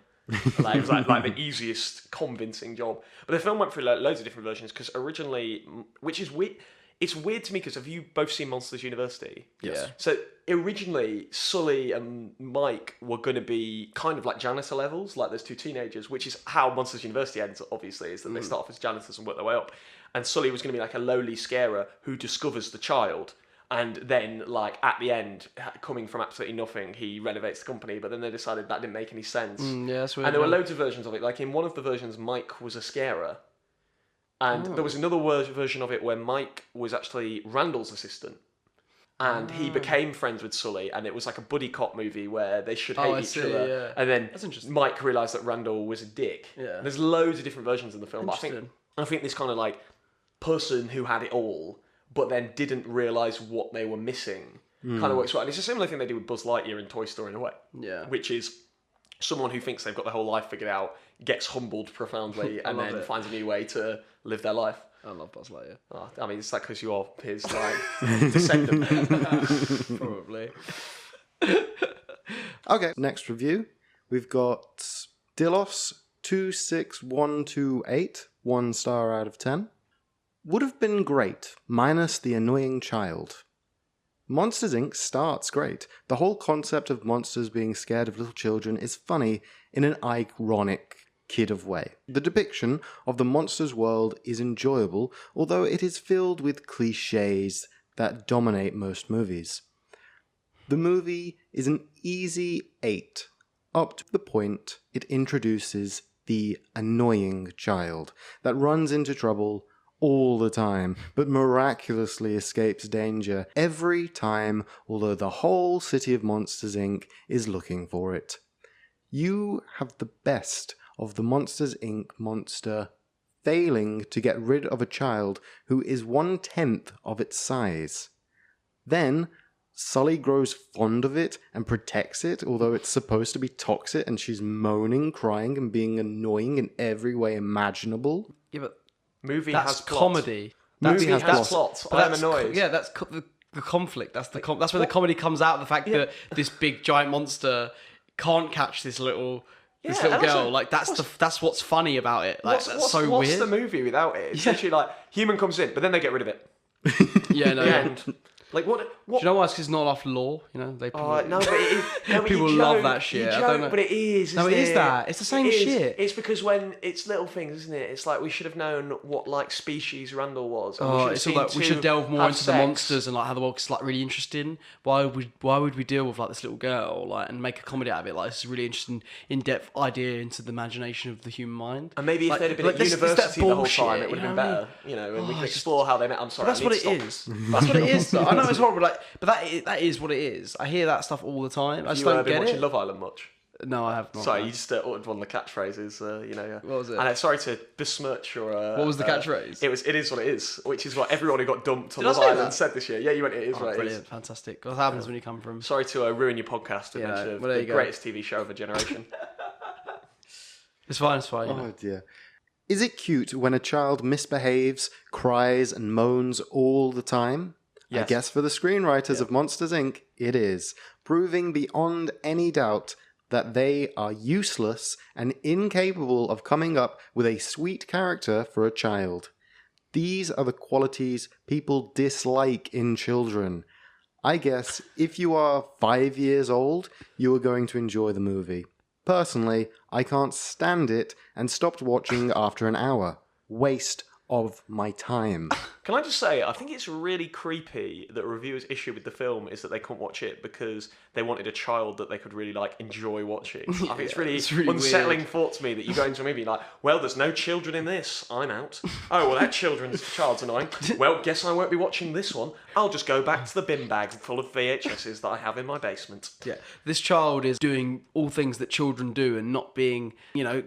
F: Like, it was like the easiest convincing job. But the film went through loads of different versions because originally, which is weird. It's weird to me because have you both seen Monsters University?
E: Yes.
F: So originally, Sully and Mike were going to be kind of like janitor levels, like there's two teenagers, which is how Monsters University ends, obviously, is that they start off as janitors and work their way up. And Sully was going to be like a lowly scarer who discovers the child. And then, like, at the end, coming from absolutely nothing, he renovates the company. But then they decided that didn't make any sense.
E: Yeah, that's weird.
F: And there were loads of versions of it. Like, in one of the versions, Mike was a scarer. And there was another version of it where Mike was actually Randall's assistant. And he became friends with Sully. And it was like a buddy cop movie where they should hate each other.
E: Yeah.
F: And then
E: That's interesting.
F: Mike realised that Randall was a dick.
E: Yeah.
F: There's loads of different versions in the film. But
E: Interesting.
F: I think this kind of, like, person who had it all but then didn't realise what they were missing kind of works well. And it's a similar thing they do with Buzz Lightyear in Toy Story in a way.
E: Yeah.
F: Which is someone who thinks they've got their whole life figured out, gets humbled profoundly, and then finds a new way to live their life.
E: I love Buzz Lightyear.
F: Oh, I mean, it's like because you are his like descendant.
E: Probably.
D: Okay, next review. We've got Dilos26128, 1 star out of 10. Would have been great, minus the annoying child. Monsters Inc. starts great. The whole concept of monsters being scared of little children is funny in an ironic kid of way. The depiction of the monsters world is enjoyable, although it is filled with cliches that dominate most movies. The movie is an easy 8, up to the point it introduces the annoying child that runs into trouble all the time, but miraculously escapes danger every time, although the whole city of Monsters Inc. is looking for it. You have the best of the Monsters Inc. monster failing to get rid of a child who is 1/10 of its size. Then, Sully grows fond of it and protects it, although it's supposed to be toxic and she's moaning, crying, and being annoying in every way imaginable.
E: Yeah, but
F: Movie
E: that's
F: has plot.
E: comedy.
F: Movie
D: has
F: has
D: plot.
F: plot.
E: But
F: I'm annoyed.
E: That's the conflict. That's that's where the comedy comes out. The fact that this big giant monster can't catch this little
F: and
E: girl.
F: also,
E: Like that's what's funny about it. Like that's so
F: what's
E: weird.
F: the movie without it? It's literally like human comes in, but then they get rid of it.
E: Yeah, no.
F: The
E: Yeah.
F: end. Like what?
E: Do you know why? It's 'cause it's not enough law. You know, they.
F: No, but
E: People
F: you
E: love
F: joke,
E: that shit.
F: You
E: I
F: joke,
E: don't know.
F: but it is.
E: No,
F: isn't
E: it is that. It's the same
F: It is.
E: shit.
F: It's because when it's little things, isn't it? It's like we should have known what like species Randall was. And
E: Oh, it's all like we should delve more into the monsters and like how the world's like really interesting. Why would we deal with like this little girl like and make a comedy out of it? Like this is a really interesting, in-depth idea into the imagination of the human mind.
F: And maybe if
E: Like-
F: they'd have been
E: like
F: at
E: this- it's that
F: university the whole
E: bullshit,
F: time, it would have
E: you
F: been
E: know what I
F: better. You know, and we could explore how they met. I'm sorry,
E: But that's what it is. That's what it is. Though. I know it's horrible, like, but that is what it is. I hear that stuff all the time. I just
F: You
E: don't
F: been
E: get
F: watching
E: it.
F: Love Island much?
E: No, I have not.
F: Sorry,
E: no.
F: you just uttered one of the catchphrases.
E: What was it?
F: And sorry to besmirch your.
E: What was the catchphrase?
F: It is what it is, which is what everyone who got dumped on
E: Did I
F: Love
E: say
F: Island
E: that?
F: said this year. Yeah, you went. It is
E: Oh,
F: what it is.
E: brilliant, fantastic. What happens when you come from?
F: Sorry to ruin your podcast with
E: Yeah,
F: mention of
E: well, there
F: the
E: you go.
F: greatest TV show of a generation.
E: It's fine. You know.
D: Oh dear. Is it cute when a child misbehaves, cries, and moans all the time? I
F: Yes.
D: guess for the screenwriters of Monsters Inc., it is, proving beyond any doubt that they are useless and incapable of coming up with a sweet character for a child. These are the qualities people dislike in children. I guess if you are 5 years old, you are going to enjoy the movie. Personally, I can't stand it and stopped watching after an hour. Waste of my time.
F: Can I just say, I think it's really creepy that a reviewer's issue with the film is that they couldn't watch it because they wanted a child that they could really like enjoy watching. I think it's really unsettling
E: weird.
F: thought to me that you go into a movie like, well, there's no children in this, I'm out. Oh, well, that child's annoying. Well, guess I won't be watching this one. I'll just go back to the bin bag full of VHSs that I have in my basement.
E: Yeah, this child is doing all things that children do and not being,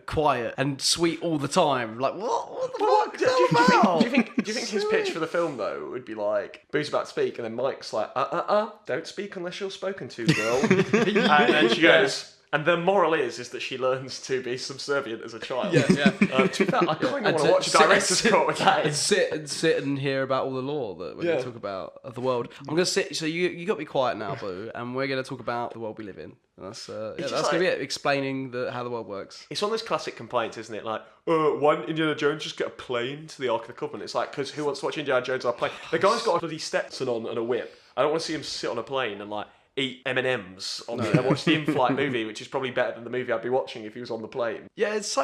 E: quiet and sweet all the time. Like, what the fuck? about?
F: Do you think his pitch for the film though would be like Boo's about to speak, and then Mike's like, don't speak unless you're spoken to, girl. And then she goes, and the moral is that she learns to be subservient as a child.
E: Yeah.
F: To be fair, I kind of want to watch a director's cut with that.
E: And sit and hear about all the lore that we're going to talk about of the world. I'm going to sit. So you got to be quiet now, Boo, and we're going to talk about the world we live in. And that's that's going to be it. Explaining how the world works.
F: It's one of those classic complaints, isn't it? Like, why didn't Indiana Jones just get a plane to the Ark of the Covenant? It's like, because who wants to watch Indiana Jones on a plane? The guy's got a bloody Stetson on and a whip. I don't want to see him sit on a plane and like eat M&Ms and watch the in-flight movie, which is probably better than the movie I'd be watching if he was on the plane.
E: Yeah, it's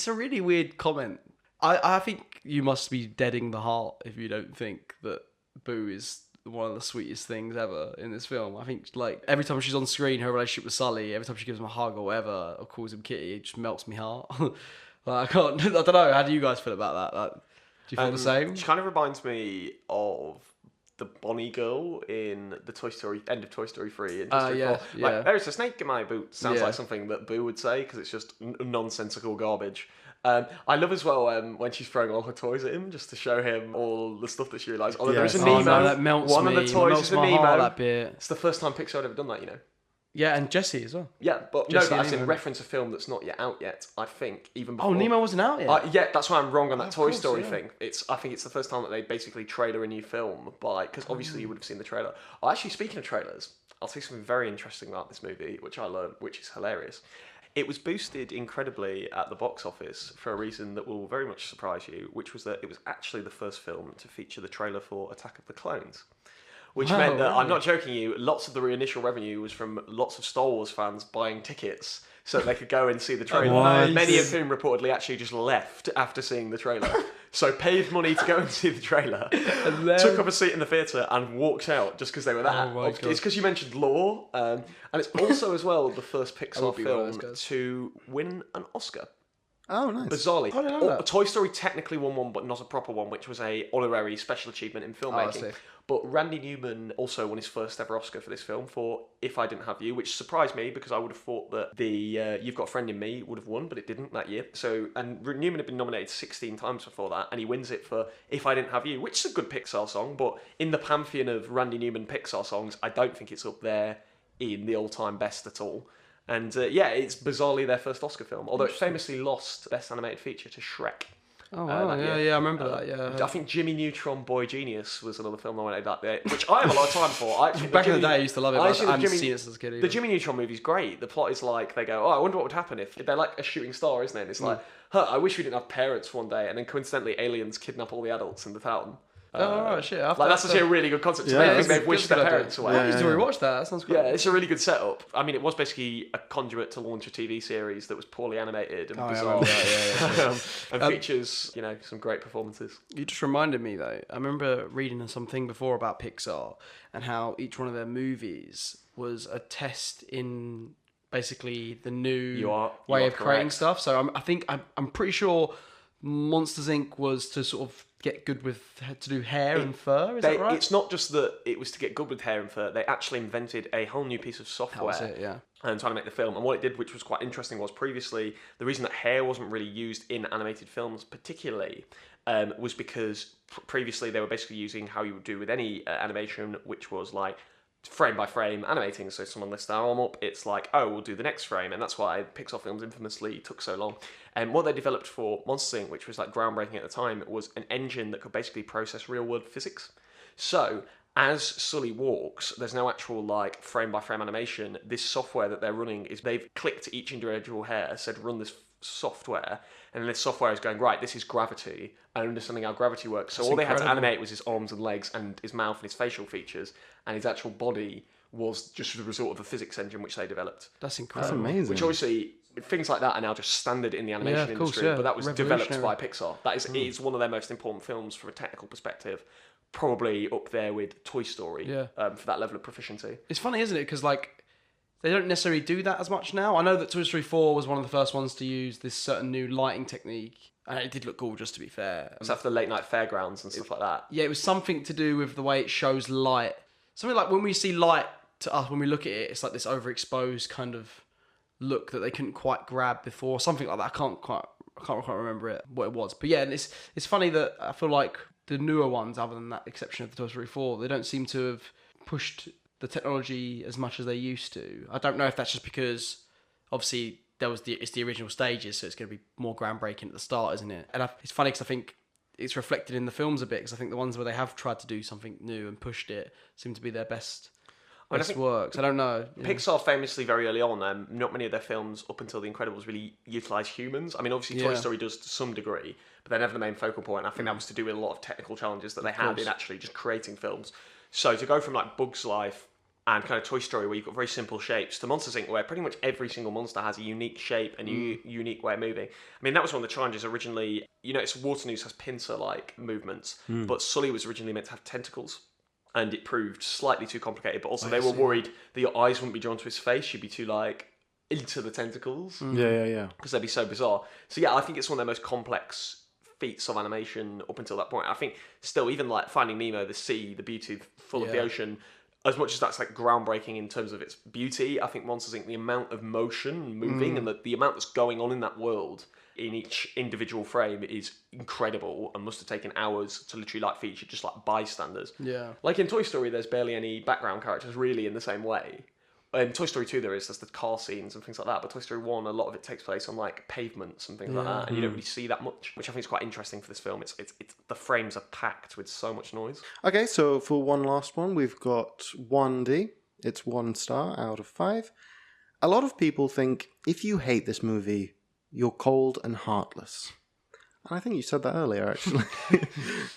E: a really weird comment. I think you must be deading the heart if you don't think that Boo is one of the sweetest things ever in this film. I think like every time she's on screen, her relationship with Sully, every time she gives him a hug or whatever, or calls him Kitty, it just melts my heart. Like, I don't know. How do you guys feel about that? Like, do you feel the same?
F: She kind of reminds me of the Bonnie girl in the Toy Story end of Toy Story 3 and Toy Story 4. Like, there's a snake in my boot sounds like something that Boo would say because it's just nonsensical garbage. I love as well when she's throwing all her toys at him just to show him all the stuff that she realised. Oh, there's a Nemo.
E: No, that melts
F: One
E: me.
F: of the toys is a Nemo.
E: That bit.
F: It's the first time Pixar had ever done that, you know.
E: Yeah, and Jessie as well.
F: Yeah, but
E: Jessie
F: no, that's in
E: Nemo.
F: reference a film that's not yet out yet. I think even before.
E: Oh, Nemo wasn't out yet.
F: Yeah, that's why I'm wrong on that Toy
E: course,
F: Story
E: yeah.
F: thing. I think it's the first time that they basically trailer a new film because obviously you would have seen the trailer. Oh, actually, speaking of trailers, I'll tell you something very interesting about this movie, which I learned, which is hilarious. It was boosted incredibly at the box office for a reason that will very much surprise you, which was that it was actually the first film to feature the trailer for Attack of the Clones. Which meant that, I'm not joking you, lots of the initial revenue was from lots of Star Wars fans buying tickets so that they could go and see the trailer.
E: Nice.
F: Many of whom reportedly actually just left after seeing the trailer. So paid money to go and see the trailer, took up a seat in the theatre and walked out just because they were that. It's because you mentioned lore, and it's also as well the first Pixar film to win an Oscar.
D: Oh, nice.
F: Bizarrely.
E: I didn't know that.
F: Toy Story technically won one, but not a proper one, which was a honorary special achievement in filmmaking. But Randy Newman also won his first ever Oscar for this film for If I Didn't Have You, which surprised me because I would have thought that the You've Got a Friend in Me would have won, but it didn't that year. And Newman had been nominated 16 times before that, and he wins it for If I Didn't Have You, which is a good Pixar song, but in the pantheon of Randy Newman Pixar songs, I don't think it's up there in the all-time best at all. And it's bizarrely their first Oscar film, although it famously lost Best Animated Feature to Shrek.
E: Oh, wow. I remember that, yeah.
F: I think Jimmy Neutron Boy Genius was another film nominated that day, which I have a lot of time for.
E: Back in the day, I used to love it, but I haven't seen it as a kid either.
F: The Jimmy Neutron movie's great. The plot is like, they go, I wonder what would happen if they're like a shooting star, isn't it? And it's like, I wish we didn't have parents for one day, and then coincidentally aliens kidnap all the adults in the town.
E: Shit.
F: That's actually a really good concept to make. They've wished their parents away.
E: I need to rewatch that. That sounds great.
F: Yeah, it's a really good setup. I mean, it was basically a conduit to launch a TV series that was poorly animated and bizarre. And features, some great performances.
E: You just reminded me, though. I remember reading something before about Pixar and how each one of their movies was a test in basically the new way of creating stuff. So I'm pretty sure Monsters Inc. was to sort of get good to do hair and fur, is that right?
F: It's not just that it was to get good with hair and fur, they actually invented a whole new piece of software.
E: That was it, yeah.
F: And trying to make the film. And what it did, which was quite interesting, was previously, the reason that hair wasn't really used in animated films particularly, was because previously they were basically using how you would do with any animation, which was like frame by frame animating. So someone lifts their arm up, it's like, we'll do the next frame. And that's why Pixar films infamously took so long. And what they developed for Monsters Inc., which was like groundbreaking at the time, was an engine that could basically process real world physics. So as Sully walks, there's no actual like frame by frame animation. This software that they're running is they've clicked each individual hair, said run this software, and then this software is going, right, this is gravity, and understanding how gravity works. So all they had to animate was his arms and legs and his mouth and his facial features, and his actual body was just the result of a physics engine which they developed.
E: That's incredible.
D: That's amazing.
F: Which obviously, things like that are now just standard in the animation industry, but that was developed by Pixar. That is it's one of their most important films from a technical perspective, probably up there with Toy Story for that level of proficiency.
E: It's funny, isn't it? Because like they don't necessarily do that as much now. I know that Toy Story 4 was one of the first ones to use this certain new lighting technique, and it did look gorgeous, to be fair.
F: It's after the late night fairgrounds and stuff like that.
E: Yeah, it was something to do with the way it shows light. Something like when we see light to us, when we look at it, it's like this overexposed kind of look that they couldn't quite grab before. Something like that. I can't quite I can't remember what it was. But yeah, and it's funny that I feel like the newer ones, other than that exception of the Toy Story 4, they don't seem to have pushed the technology as much as they used to. I don't know if that's just because obviously it's the original stages, so it's going to be more groundbreaking at the start, isn't it? And it's funny because I think it's reflected in the films a bit, because I think the ones where they have tried to do something new and pushed it seem to be their best works. I don't know.
F: Pixar famously very early on, not many of their films up until The Incredibles really utilise humans. I mean, obviously Toy Story does to some degree, but they're never the main focal point. And I think that was to do with a lot of technical challenges that they had in actually just creating films. So to go from like Bug's Life and kind of Toy Story, where you've got very simple shapes, to Monsters Inc., where pretty much every single monster has a unique shape and a unique way of moving. I mean, that was one of the challenges originally. You know, Waternoose has pincer-like movements, but Sully was originally meant to have tentacles. And it proved slightly too complicated, but also they were worried that your eyes wouldn't be drawn to his face. You'd be too, like, into the tentacles.
D: Yeah.
F: Because they'd be so bizarre. So, yeah, I think it's one of their most complex feats of animation up until that point. I think still, even, like, Finding Nemo, the sea, the beauty full of the ocean, as much as that's, like, groundbreaking in terms of its beauty, I think Monsters Inc., the amount of motion moving and the amount that's going on in that world in each individual frame is incredible and must have taken hours to literally like feature just like bystanders.
E: Yeah.
F: Like in Toy Story, there's barely any background characters really in the same way. In Toy Story 2 there's the car scenes and things like that, but Toy Story 1, a lot of it takes place on like pavements and things like that, and you don't really see that much, which I think is quite interesting for this film. It's the frames are packed with so much noise.
D: Okay, so for one last one, we've got 1D. It's 1 star out of 5. A lot of people think if you hate this movie, you're cold and heartless. And I think you said that earlier, actually.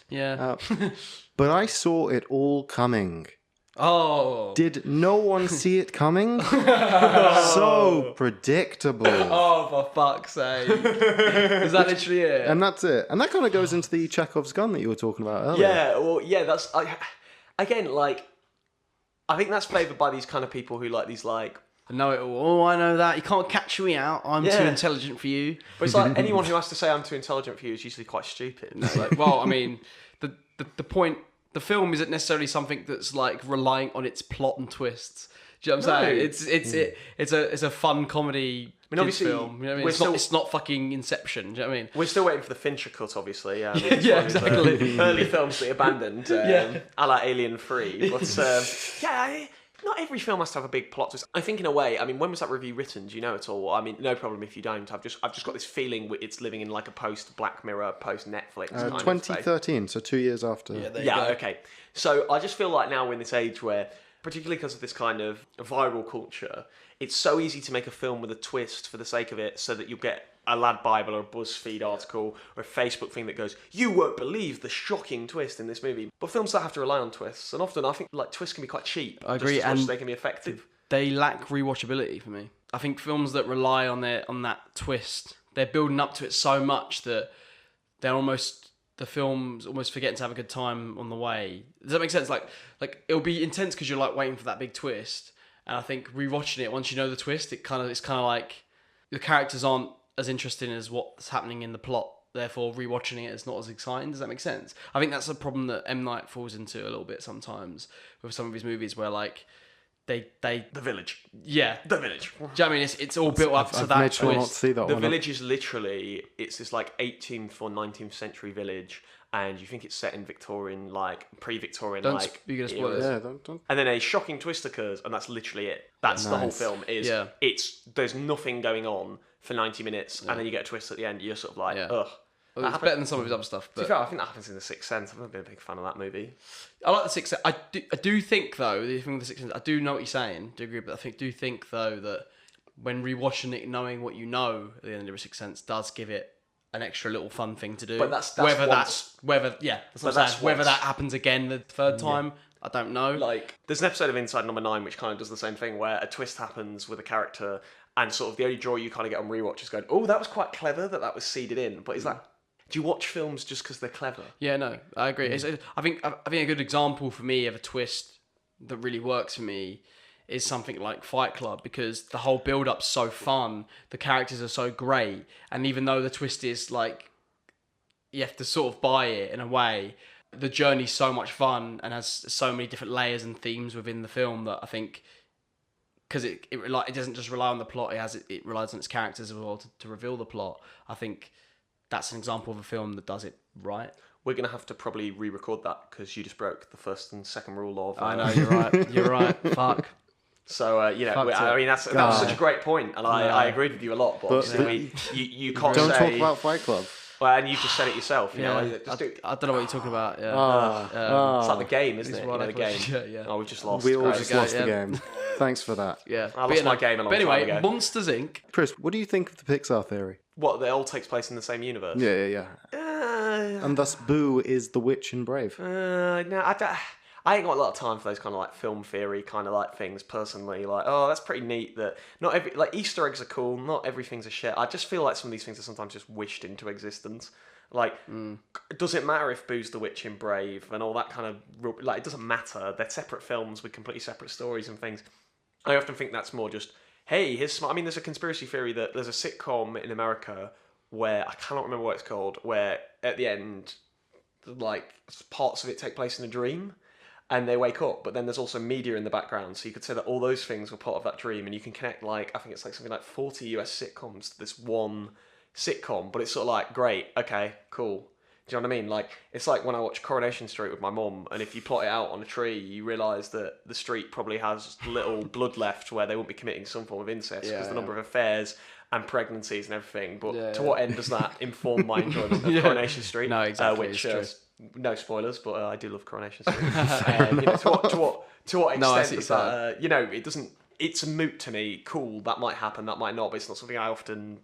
E: Yeah.
D: But I saw it all coming.
E: Oh.
D: Did no one see it coming? So predictable.
E: Oh, for fuck's sake. Is that literally it?
D: And that's it. And that kind of goes into the Chekhov's gun that you were talking about earlier.
F: Yeah, well, yeah, that's... again, like... I think that's favoured by these kind of people who like these, like...
E: I know it all. Oh, I know that. You can't catch me out. I'm too intelligent for you.
F: But it's like anyone who has to say I'm too intelligent for you is usually quite stupid.
E: It's like, well, I mean, the point... The film isn't necessarily something that's like relying on its plot and twists. Do you know what I'm saying? It's a fun comedy.
F: I mean, obviously,
E: film. You know what I mean? It's not fucking Inception. Do you know what I mean?
F: We're still waiting for the Fincher cut, obviously.
E: Yeah, exactly.
F: Early films that he abandoned, a la Alien 3. But not every film has to have a big plot twist. I think in a way, I mean, when was that review written? Do you know at all? I mean, no problem if you don't. I've just got this feeling it's living in like a post Black Mirror, post Netflix kind of space.
D: 2013, so 2 years after.
F: Yeah, okay. So I just feel like now we're in this age where, particularly because of this kind of viral culture, it's so easy to make a film with a twist for the sake of it, so that you'll get a Lad Bible or a BuzzFeed article or a Facebook thing that goes, you won't believe the shocking twist in this movie. But films don't have to rely on twists, and often I think like twists can be quite cheap.
E: I agree,
F: just as much
E: and
F: as they can be effective.
E: They lack rewatchability for me. I think films that rely on that twist, they're building up to it so much that the film's almost forgetting to have a good time on the way. Does that make sense? Like it'll be intense because you're like waiting for that big twist, and I think rewatching it once you know the twist, it's kind of like the characters aren't as interesting as what's happening in the plot. Therefore, rewatching it is not as exciting. Does that make sense? I think that's a problem that M. Night falls into a little bit sometimes with some of his movies, where like they
F: The Village.
E: Yeah,
F: The Village.
E: Do you know what I mean? It's all built up to
D: I've
E: that
D: made sure
E: twist.
D: not to see that
F: The
D: one.
F: Village is literally, it's this like 18th or 19th century village, and you think it's set in Victorian, like pre-Victorian,
E: Don't
F: like
E: you're gonna spoil it.
D: Yeah, don't.
F: and then a shocking twist occurs, and that's literally it. That's the whole
D: Nice.
F: film. There's nothing going on for 90 minutes, and then you get a twist at the end. You're sort of like,
E: Yeah.
F: ugh.
E: Well, it's better than some of his other stuff.
F: To be
E: But
F: fair, I think that happens in The Sixth Sense. I've never been a big fan of that movie.
E: I like The Sixth Sense. I do think though, the thing with The Sixth Sense, I do know what you're saying. Do agree, but I do think though that when rewatching it, knowing what you know at the end of The Sixth Sense does give it an extra little fun thing to do.
F: But that's
E: whether
F: once.
E: whether that happens again the third time, I don't know.
F: Like, there's an episode of Inside Number 9 which kind of does the same thing, where a twist happens with a character, and sort of the only joy you kind of get on rewatch is going, oh, that was quite clever that was seeded in. But is that... Do you watch films just because they're clever?
E: Yeah, no, I agree. I think a good example for me of a twist that really works for me is something like Fight Club, because the whole build-up's so fun, the characters are so great, and even though the twist is like, you have to sort of buy it in a way, the journey's so much fun and has so many different layers and themes within the film that I think, because it doesn't just rely on the plot, it relies on its characters as well to reveal the plot. I think that's an example of a film that does it right.
F: We're going to have to probably re-record that because you just broke the first and second rule of...
E: I know, you're right. You're right. Fuck.
F: So, I mean, that was such a great point, and I agreed with you a lot, but obviously you can't
D: Don't
F: say...
D: talk about Fight Club.
F: Well, and you've just said it yourself, you know.
E: I don't know what you're talking about.
F: It's like the game, isn't it? You know, the game.
E: Yeah.
F: Oh, we just lost.
D: We all
F: Great.
D: just lost the game. Thanks for that.
E: Yeah.
F: I lost my game a long time
E: anyway,
F: ago.
E: Monsters Inc.
D: Chris, what do you think of the Pixar theory?
F: What, they all takes place in the same universe?
D: Yeah. And thus Boo is the witch in Brave.
F: No, I ain't got a lot of time for those kind of like film theory kind of like things personally. Like, oh, that's pretty neat that not every, like Easter eggs are cool, not everything's a shit. I just feel like some of these things are sometimes just wished into existence. Like, does it matter if Boo's the witch in Brave and all that kind of, like, it doesn't matter. They're separate films with completely separate stories and things. I often think that's more just, hey, I mean, there's a conspiracy theory that there's a sitcom in America where, I cannot remember what it's called, where at the end, like, parts of it take place in a dream. And they wake up, but then there's also media in the background, so you could say that all those things were part of that dream, and you can connect, like, I think it's like something like 40 US sitcoms to this one sitcom, but it's sort of like, great, okay, cool. Do you know what I mean? Like, it's like when I watch Coronation Street with my mum, and if you plot it out on a tree, you realise that the street probably has little blood left where they won't be committing some form of incest, because the number of affairs and pregnancies and everything, but to what end does that inform my enjoyment of Coronation Street?
E: No, exactly,
F: Which,
E: no
F: spoilers, but I do love Coronation Street. To what extent does that? It doesn't. It's a moot to me. Cool, that might happen, that might not, but it's not something I often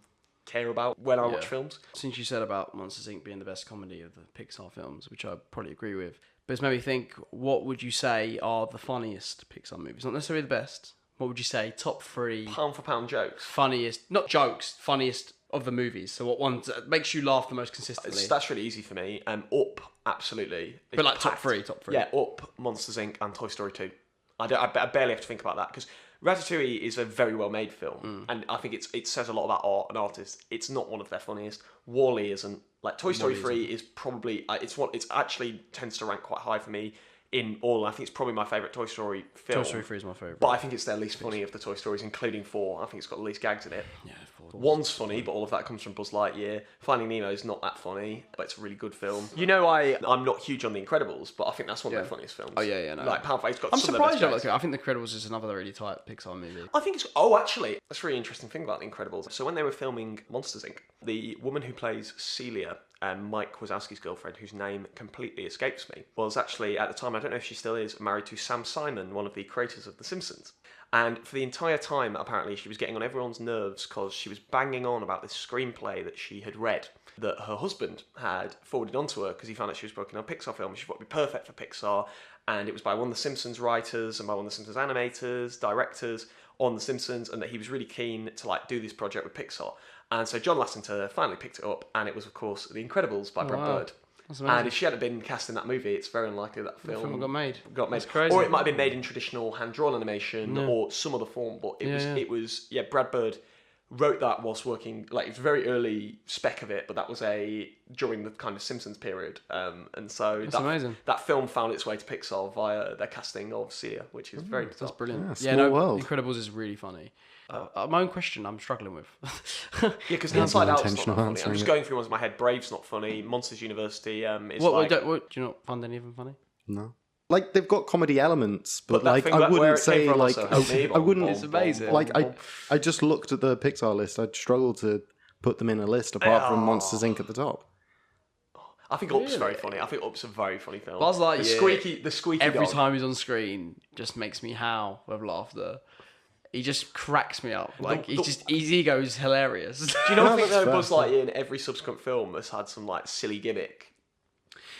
F: care about when I watch films.
E: Since you said about Monsters Inc. being the best comedy of the Pixar films, which I probably agree with, but it's made me think, what would you say are the funniest Pixar movies? Not necessarily the best. What would you say? Top 3
F: pound for pound jokes.
E: Funniest, not jokes, funniest of the movies. So what one makes you laugh the most consistently?
F: That's really easy for me. Up, absolutely.
E: But like top three.
F: Yeah, Up, Monsters Inc. and Toy Story 2. I barely have to think about that because Ratatouille is a very well made film, and I think it says a lot about art and artists. It's not one of their funniest. WALL-E isn't. Like Toy Story 3 is probably it's actually tends to rank quite high for me in all. I think it's probably my favourite Toy Story film.
E: Toy Story 3 is my favourite.
F: But I think it's their least funny of the Toy Stories, including 4. I think it's got the least gags in it.
E: Yeah, 4.
F: 1's funny, but all of that comes from Buzz Lightyear. Finding Nemo is not that funny, but it's a really good film. I'm not huge on The Incredibles, but I think that's one of their funniest films.
E: Oh yeah, no.
F: Like Poundface got
E: I'm
F: some of the best
E: surprised.
F: jokes.
E: I think The Incredibles is another really tight Pixar movie.
F: I think it's... actually, that's a really interesting thing about The Incredibles. So when they were filming Monsters, Inc., the woman who plays Celia, Mike Wazowski's girlfriend, whose name completely escapes me, was actually, at the time, I don't know if she still is, married to Sam Simon, one of the creators of The Simpsons. And for the entire time, apparently, she was getting on everyone's nerves because she was banging on about this screenplay that she had read that her husband had forwarded onto her because he found out she was working on a Pixar film. She thought it would be perfect for Pixar, and it was by one of the Simpsons writers and by one of the Simpsons animators, directors on The Simpsons, and that he was really keen to do this project with Pixar. And so John Lasseter finally picked it up, and it was, of course, The Incredibles by Brad Bird. And if she hadn't been cast in that movie, it's very unlikely that film
E: got made.
F: That's
E: crazy.
F: Or it might have been made in traditional hand-drawn animation or some other form, but it was Brad Bird wrote that whilst working, it was a very early spec of it, but that was during the kind of Simpsons period. And so
E: that's amazing.
F: That film found its way to Pixar via their casting of Celia, which is very bizarre.
E: That's brilliant.
D: Small world.
E: Incredibles is really funny. My own question I'm struggling with.
F: Because Inside Out's not that funny. I'm just going through ones in my head. Brave's not funny. Monsters University is
E: do you not find any of them funny?
D: No. They've got comedy elements, but
F: I
D: wouldn't say I wouldn't.
E: It's amazing.
D: I just looked at the Pixar list. I'd struggle to put them in a list apart from Monsters Inc. at the top.
F: I think Up's very funny. I think Up's a very funny film.
E: Buzz Lightyear,
F: the squeaky
E: every
F: dog.
E: time he's on screen just makes me howl with laughter. He just cracks me up. His ego is hilarious.
F: Do you know think Buzz Lightyear in every subsequent film has had some silly gimmick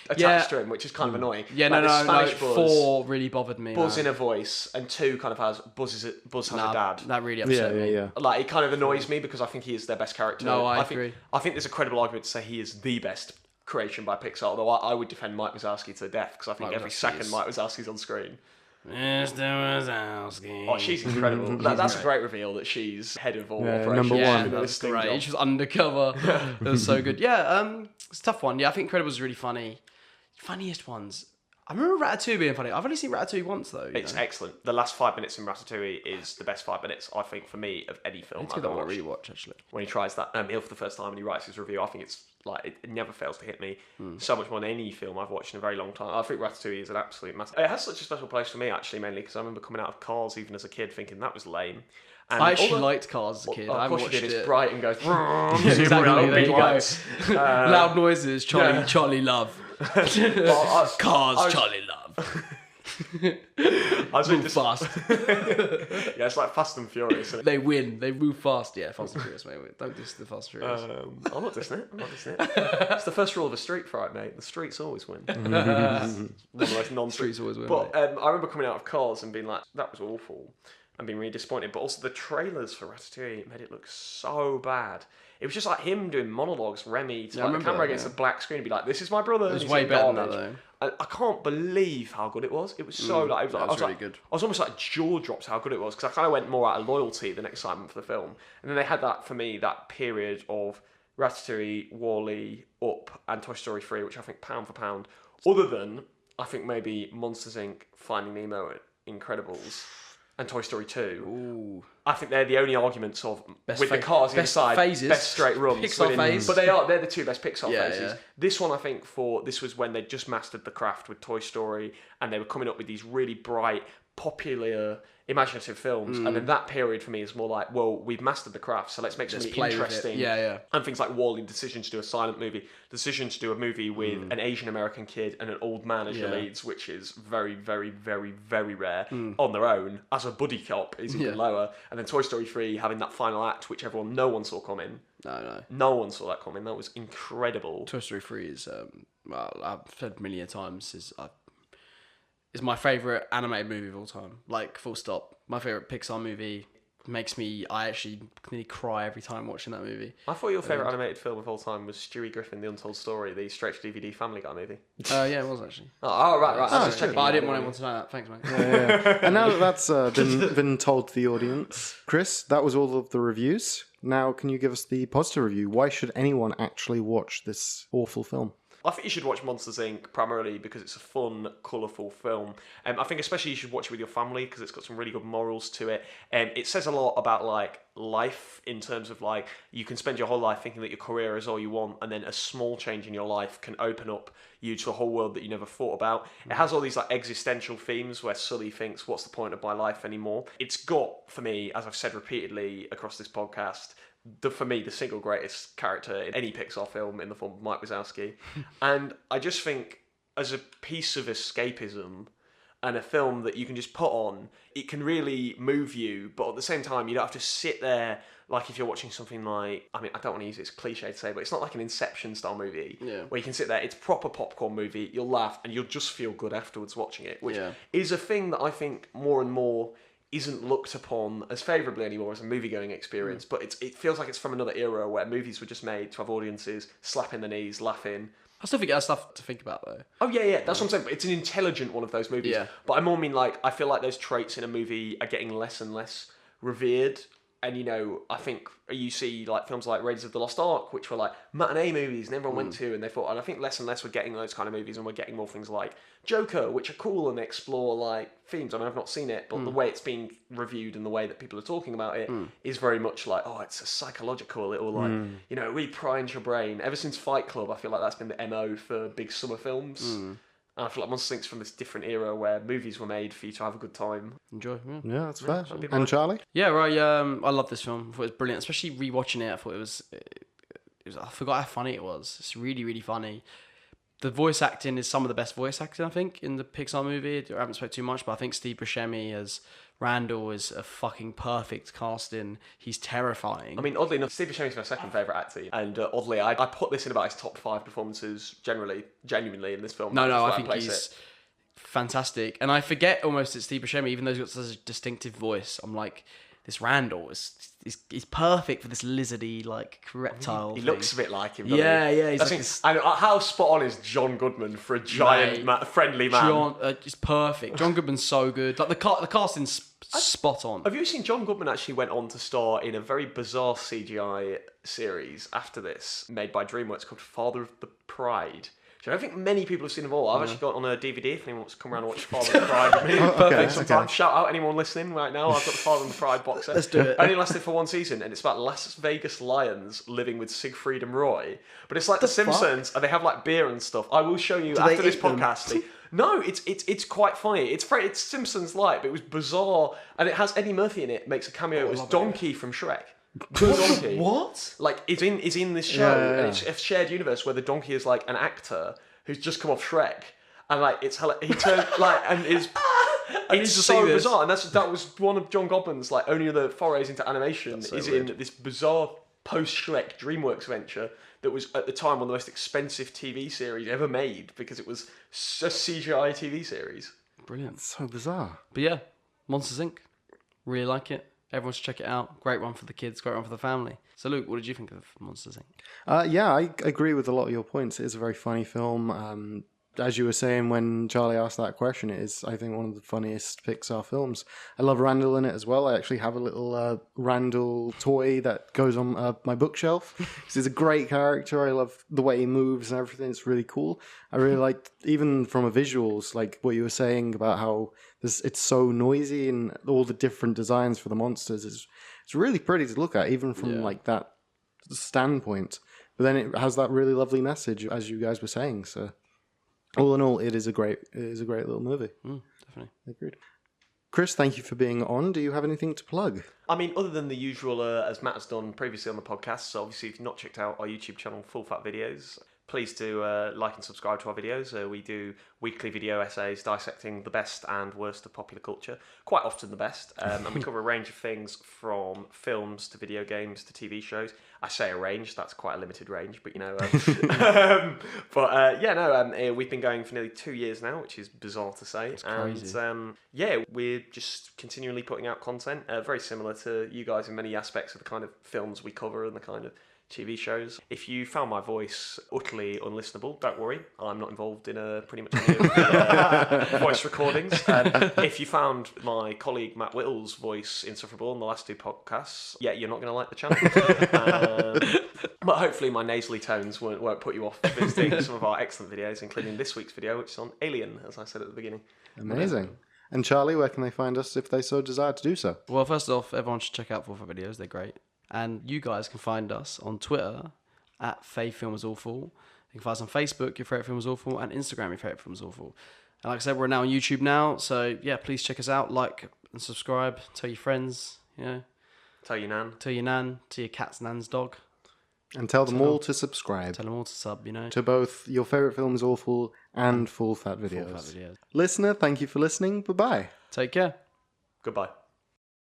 F: attached to him, which is kind of annoying.
E: Yeah,
F: Spanish
E: Buzz, 4 really bothered me.
F: Buzz in a voice, and 2 kind of has Buzz has a dad.
E: That really upset me.
D: Yeah.
F: It kind of annoys me because I think he is their best character.
E: No, I agree.
F: I think there's a credible argument to say he is the best creation by Pixar, although I would defend Mike Wazowski to death because I think every second Mike Wazowski's on screen.
E: Mr. Wazowski.
F: Oh, she's incredible. That's a great reveal that she's head of all operations.
D: Number 1.
E: That's great. She was undercover. It was so good. Yeah, it's a tough one. Yeah, I think Incredibles is really funny. Funniest ones. I remember Ratatouille being funny. I've only seen Ratatouille once though.
F: It's excellent. The last 5 minutes in Ratatouille is the best 5 minutes, I think, for me, of any film
E: I need to
F: I've
E: give
F: ever
E: that a
F: watched.
E: rewatch actually.
F: When he tries that meal for the first time and he writes his review, I think it's like it never fails to hit me so much more than any film I've watched in a very long time. I think Ratatouille is an absolute master. It has such a special place for me, actually, mainly because I remember coming out of Cars even as a kid thinking that was lame. And
E: I actually liked Cars as a kid.
F: Of
E: I haven't
F: course you
E: watched
F: did.
E: it.
F: It's bright and goes.
E: Exactly. There you go. Loud noises. Charlie Love. Cars. Charlie Love.
F: I was
E: Move fast.
F: Yeah, it's like Fast and Furious. Isn't it?
E: They win. They move fast. Yeah, Fast and Furious, mate. Don't diss the Fast and Furious.
F: I'm not dissing it. It's the first rule of a street fight, mate. The streets always win. One of those non-streets
E: always win,
F: But I remember coming out of Cars and being like, that was awful, and being really disappointed. But also the trailers for Ratatouille made it look so bad. It was just like him doing monologues, Remy, to the camera against a black screen and be like, this is my brother.
E: It was way better than that, though.
F: I can't believe how good it was. It was so like, I was
E: really
F: like,
E: good.
F: I was almost like jaw dropped how good it was because I kind of went more out of loyalty than excitement for the film. And then they had that for me, that period of Ratatouille, WALL-E, Up, and Toy Story 3, which I think pound for pound, other than I think maybe Monsters Inc., Finding Nemo, Incredibles, and Toy Story 2.
E: Ooh.
F: I think they're the only arguments of
E: Best
F: with the cars
E: best
F: inside,
E: phases.
F: best straight runs,
E: Pixar phase.
F: but they're the two best Pixar phases.
E: Yeah.
F: This one, I think, this was when they just mastered the craft with Toy Story, and they were coming up with these really bright, popular, imaginative films. And then that period for me is more like, well, we've mastered the craft, so let's make something
E: play with it.
F: interesting.
E: Yeah.
F: And things like WALL-E, decision to do a silent movie, decision to do a movie with an Asian American kid and an old man as your leads, which is very, very, very, very rare on their own. As a buddy cop is even lower. And then Toy Story 3 having that final act, which no one saw coming. No one saw that coming. That was incredible.
E: Toy Story 3 is, well, I've said a million times, is my favourite animated movie of all time. Like, full stop. My favourite Pixar movie. I actually nearly cry every time watching that movie.
F: I thought your favourite animated film of all time was Stewie Griffin, The Untold Story, the straight-to-DVD Family Guy movie.
E: Yeah, it was actually.
F: Oh, right. I was just checking.
E: But I didn't want anyone to know that. Thanks, mate.
D: Yeah. And now that that's been told to the audience, Chris, that was all of the reviews. Now, can you give us the positive review? Why should anyone actually watch this awful film?
F: I think you should watch Monsters Inc. primarily because it's a fun, colourful film. I think especially you should watch it with your family because it's got some really good morals to it. It says a lot about like life in terms of like you can spend your whole life thinking that your career is all you want, and then a small change in your life can open up you to a whole world that you never thought about. It has all these like existential themes where Sully thinks, "What's the point of my life anymore?" It's got, for me, as I've said repeatedly across this podcast, for me, the single greatest character in any Pixar film in the form of Mike Wazowski. And I just think, as a piece of escapism and a film that you can just put on, it can really move you, but at the same time, you don't have to sit there like if you're watching something like, I mean, I don't want to use it, it's cliche to say, but it's not like an Inception-style movie where you can sit there, it's proper popcorn movie, you'll laugh, and you'll just feel good afterwards watching it, which is a thing that I think more and more isn't looked upon as favourably anymore as a movie-going experience, but it feels like it's from another era where movies were just made to have audiences slapping the knees, laughing.
E: I still think that's stuff to think about, though.
F: Oh, yeah, that's what I'm saying, but it's an intelligent one of those movies.
E: Yeah.
F: But I more mean, like, I feel like those traits in a movie are getting less and less revered. And, you know, I think you see, like, films like Raiders of the Lost Ark, which were, like, matinee movies and everyone went to, and they thought, and I think less and less we're getting those kind of movies, and we're getting more things like Joker, which are cool and explore, like, themes. I mean, I've not seen it, but the way it's being reviewed and the way that people are talking about it is very much like, oh, it's a psychological little, like, you know, it really primes your brain. Ever since Fight Club, I feel like that's been the MO for big summer films. And I feel like Monsters Inc.'s from this different era where movies were made for you to have a good time.
E: Enjoy,
D: Yeah, that's fair. And Charlie?
E: Yeah, right. I love this film. I thought it was brilliant, especially rewatching it. I thought it was. I forgot how funny it was. It's really, really funny. The voice acting is some of the best voice acting, I think, in the Pixar movie. I haven't spoke too much, but I think Steve Buscemi as Randall is a fucking perfect casting. He's terrifying.
F: I mean, oddly enough, Steve Buscemi's my second favourite actor. And oddly, I put this in about his top 5 performances genuinely in this film.
E: No, I think he's fantastic. And I forget almost it's Steve Buscemi, even though he's got such a distinctive voice. I'm like, this Randall is perfect for this lizardy, like, reptile
F: He
E: thing.
F: looks a bit like him,
E: He's like this...
F: And how spot on is John Goodman for a giant, friendly man?
E: It's perfect. John Goodman's so good. Like, the casting's spot on.
F: Have you seen John Goodman actually went on to star in a very bizarre CGI series after this, made by DreamWorks called Father of the Pride? I don't think many people have seen them all. I've actually got it on a DVD if anyone wants to come around and watch Father of the Pride with me. Perfect. Sometimes shout out anyone listening right now. I've got the Father of the Pride box set.
E: Let's do it.
F: Only lasted for one season, and it's about Las Vegas Lions living with Siegfried and Roy. But it's like The Simpsons, and they have like beer and stuff. I will show you after this podcast. No, it's quite funny. It's Simpsons light, but it was bizarre, and it has Eddie Murphy in it. Makes a cameo as Donkey from Shrek. Donkey.
E: What?
F: Like is in this show, and it's a shared universe where the donkey is like an actor who's just come off Shrek, and like he turned like and is. It's so bizarre, and that was one of John Godwin's like only other forays into animation in this bizarre post-Shrek DreamWorks venture that was at the time one of the most expensive TV series ever made because it was a CGI TV series.
E: Brilliant.
D: So bizarre.
E: But yeah, Monsters Inc. Really like it. Everyone should check it out. Great one for the kids, great one for the family. So Luke, what did you think of Monsters Inc.?
D: Yeah, I agree with a lot of your points. It is a very funny film. As you were saying when Charlie asked that question, it is, I think, one of the funniest Pixar films. I love Randall in it as well. I actually have a little Randall toy that goes on my bookshelf. He's a great character. I love the way he moves and everything. It's really cool. I really like, even from a visuals, like what you were saying about how it's so noisy and all the different designs for the monsters. It's really pretty to look at, even from like that standpoint. But then it has that really lovely message, as you guys were saying, so... All in all, it is a great little movie.
E: Definitely.
D: Agreed. Chris, thank you for being on. Do you have anything to plug?
F: I mean, other than the usual, as Matt has done previously on the podcast, so obviously if you've not checked out our YouTube channel, Full Fat Videos, please do like and subscribe to our videos. We do weekly video essays dissecting the best and worst of popular culture, quite often the best, and we cover a range of things from films to video games to TV shows. I say a range, that's quite a limited range, but you know. We've been going for nearly 2 years now, which is bizarre to say.
E: It's crazy.
F: And we're just continually putting out content, very similar to you guys in many aspects of the kind of films we cover and the kind of TV shows. If you found my voice utterly unlistenable, don't worry. I'm not involved in pretty much any of the voice recordings. If you found my colleague Matt Whittle's voice insufferable in the last 2 podcasts, you're not going to like the channel. But hopefully my nasally tones won't put you off visiting some of our excellent videos, including this week's video, which is on Alien, as I said at the beginning.
D: Amazing. And Charlie, where can they find us if they so desire to do so?
E: Well, first off, everyone should check out Full Fat Videos. They're great. And you guys can find us on Twitter at FaveFilmIsAwful. You can find us on Facebook, Your Favourite Film Is Awful, and Instagram, Your Favourite Film Is Awful. And like I said, we're now on YouTube now, so yeah, please check us out, like and subscribe, tell your friends,
F: Tell your nan.
E: Tell your nan, tell your cat's nan's dog.
D: And tell them all to subscribe.
E: Tell them all to sub,
D: To both Your Favourite Film Is Awful and Full Fat Videos. Listener, thank you for listening. Bye-bye.
E: Take care.
F: Goodbye.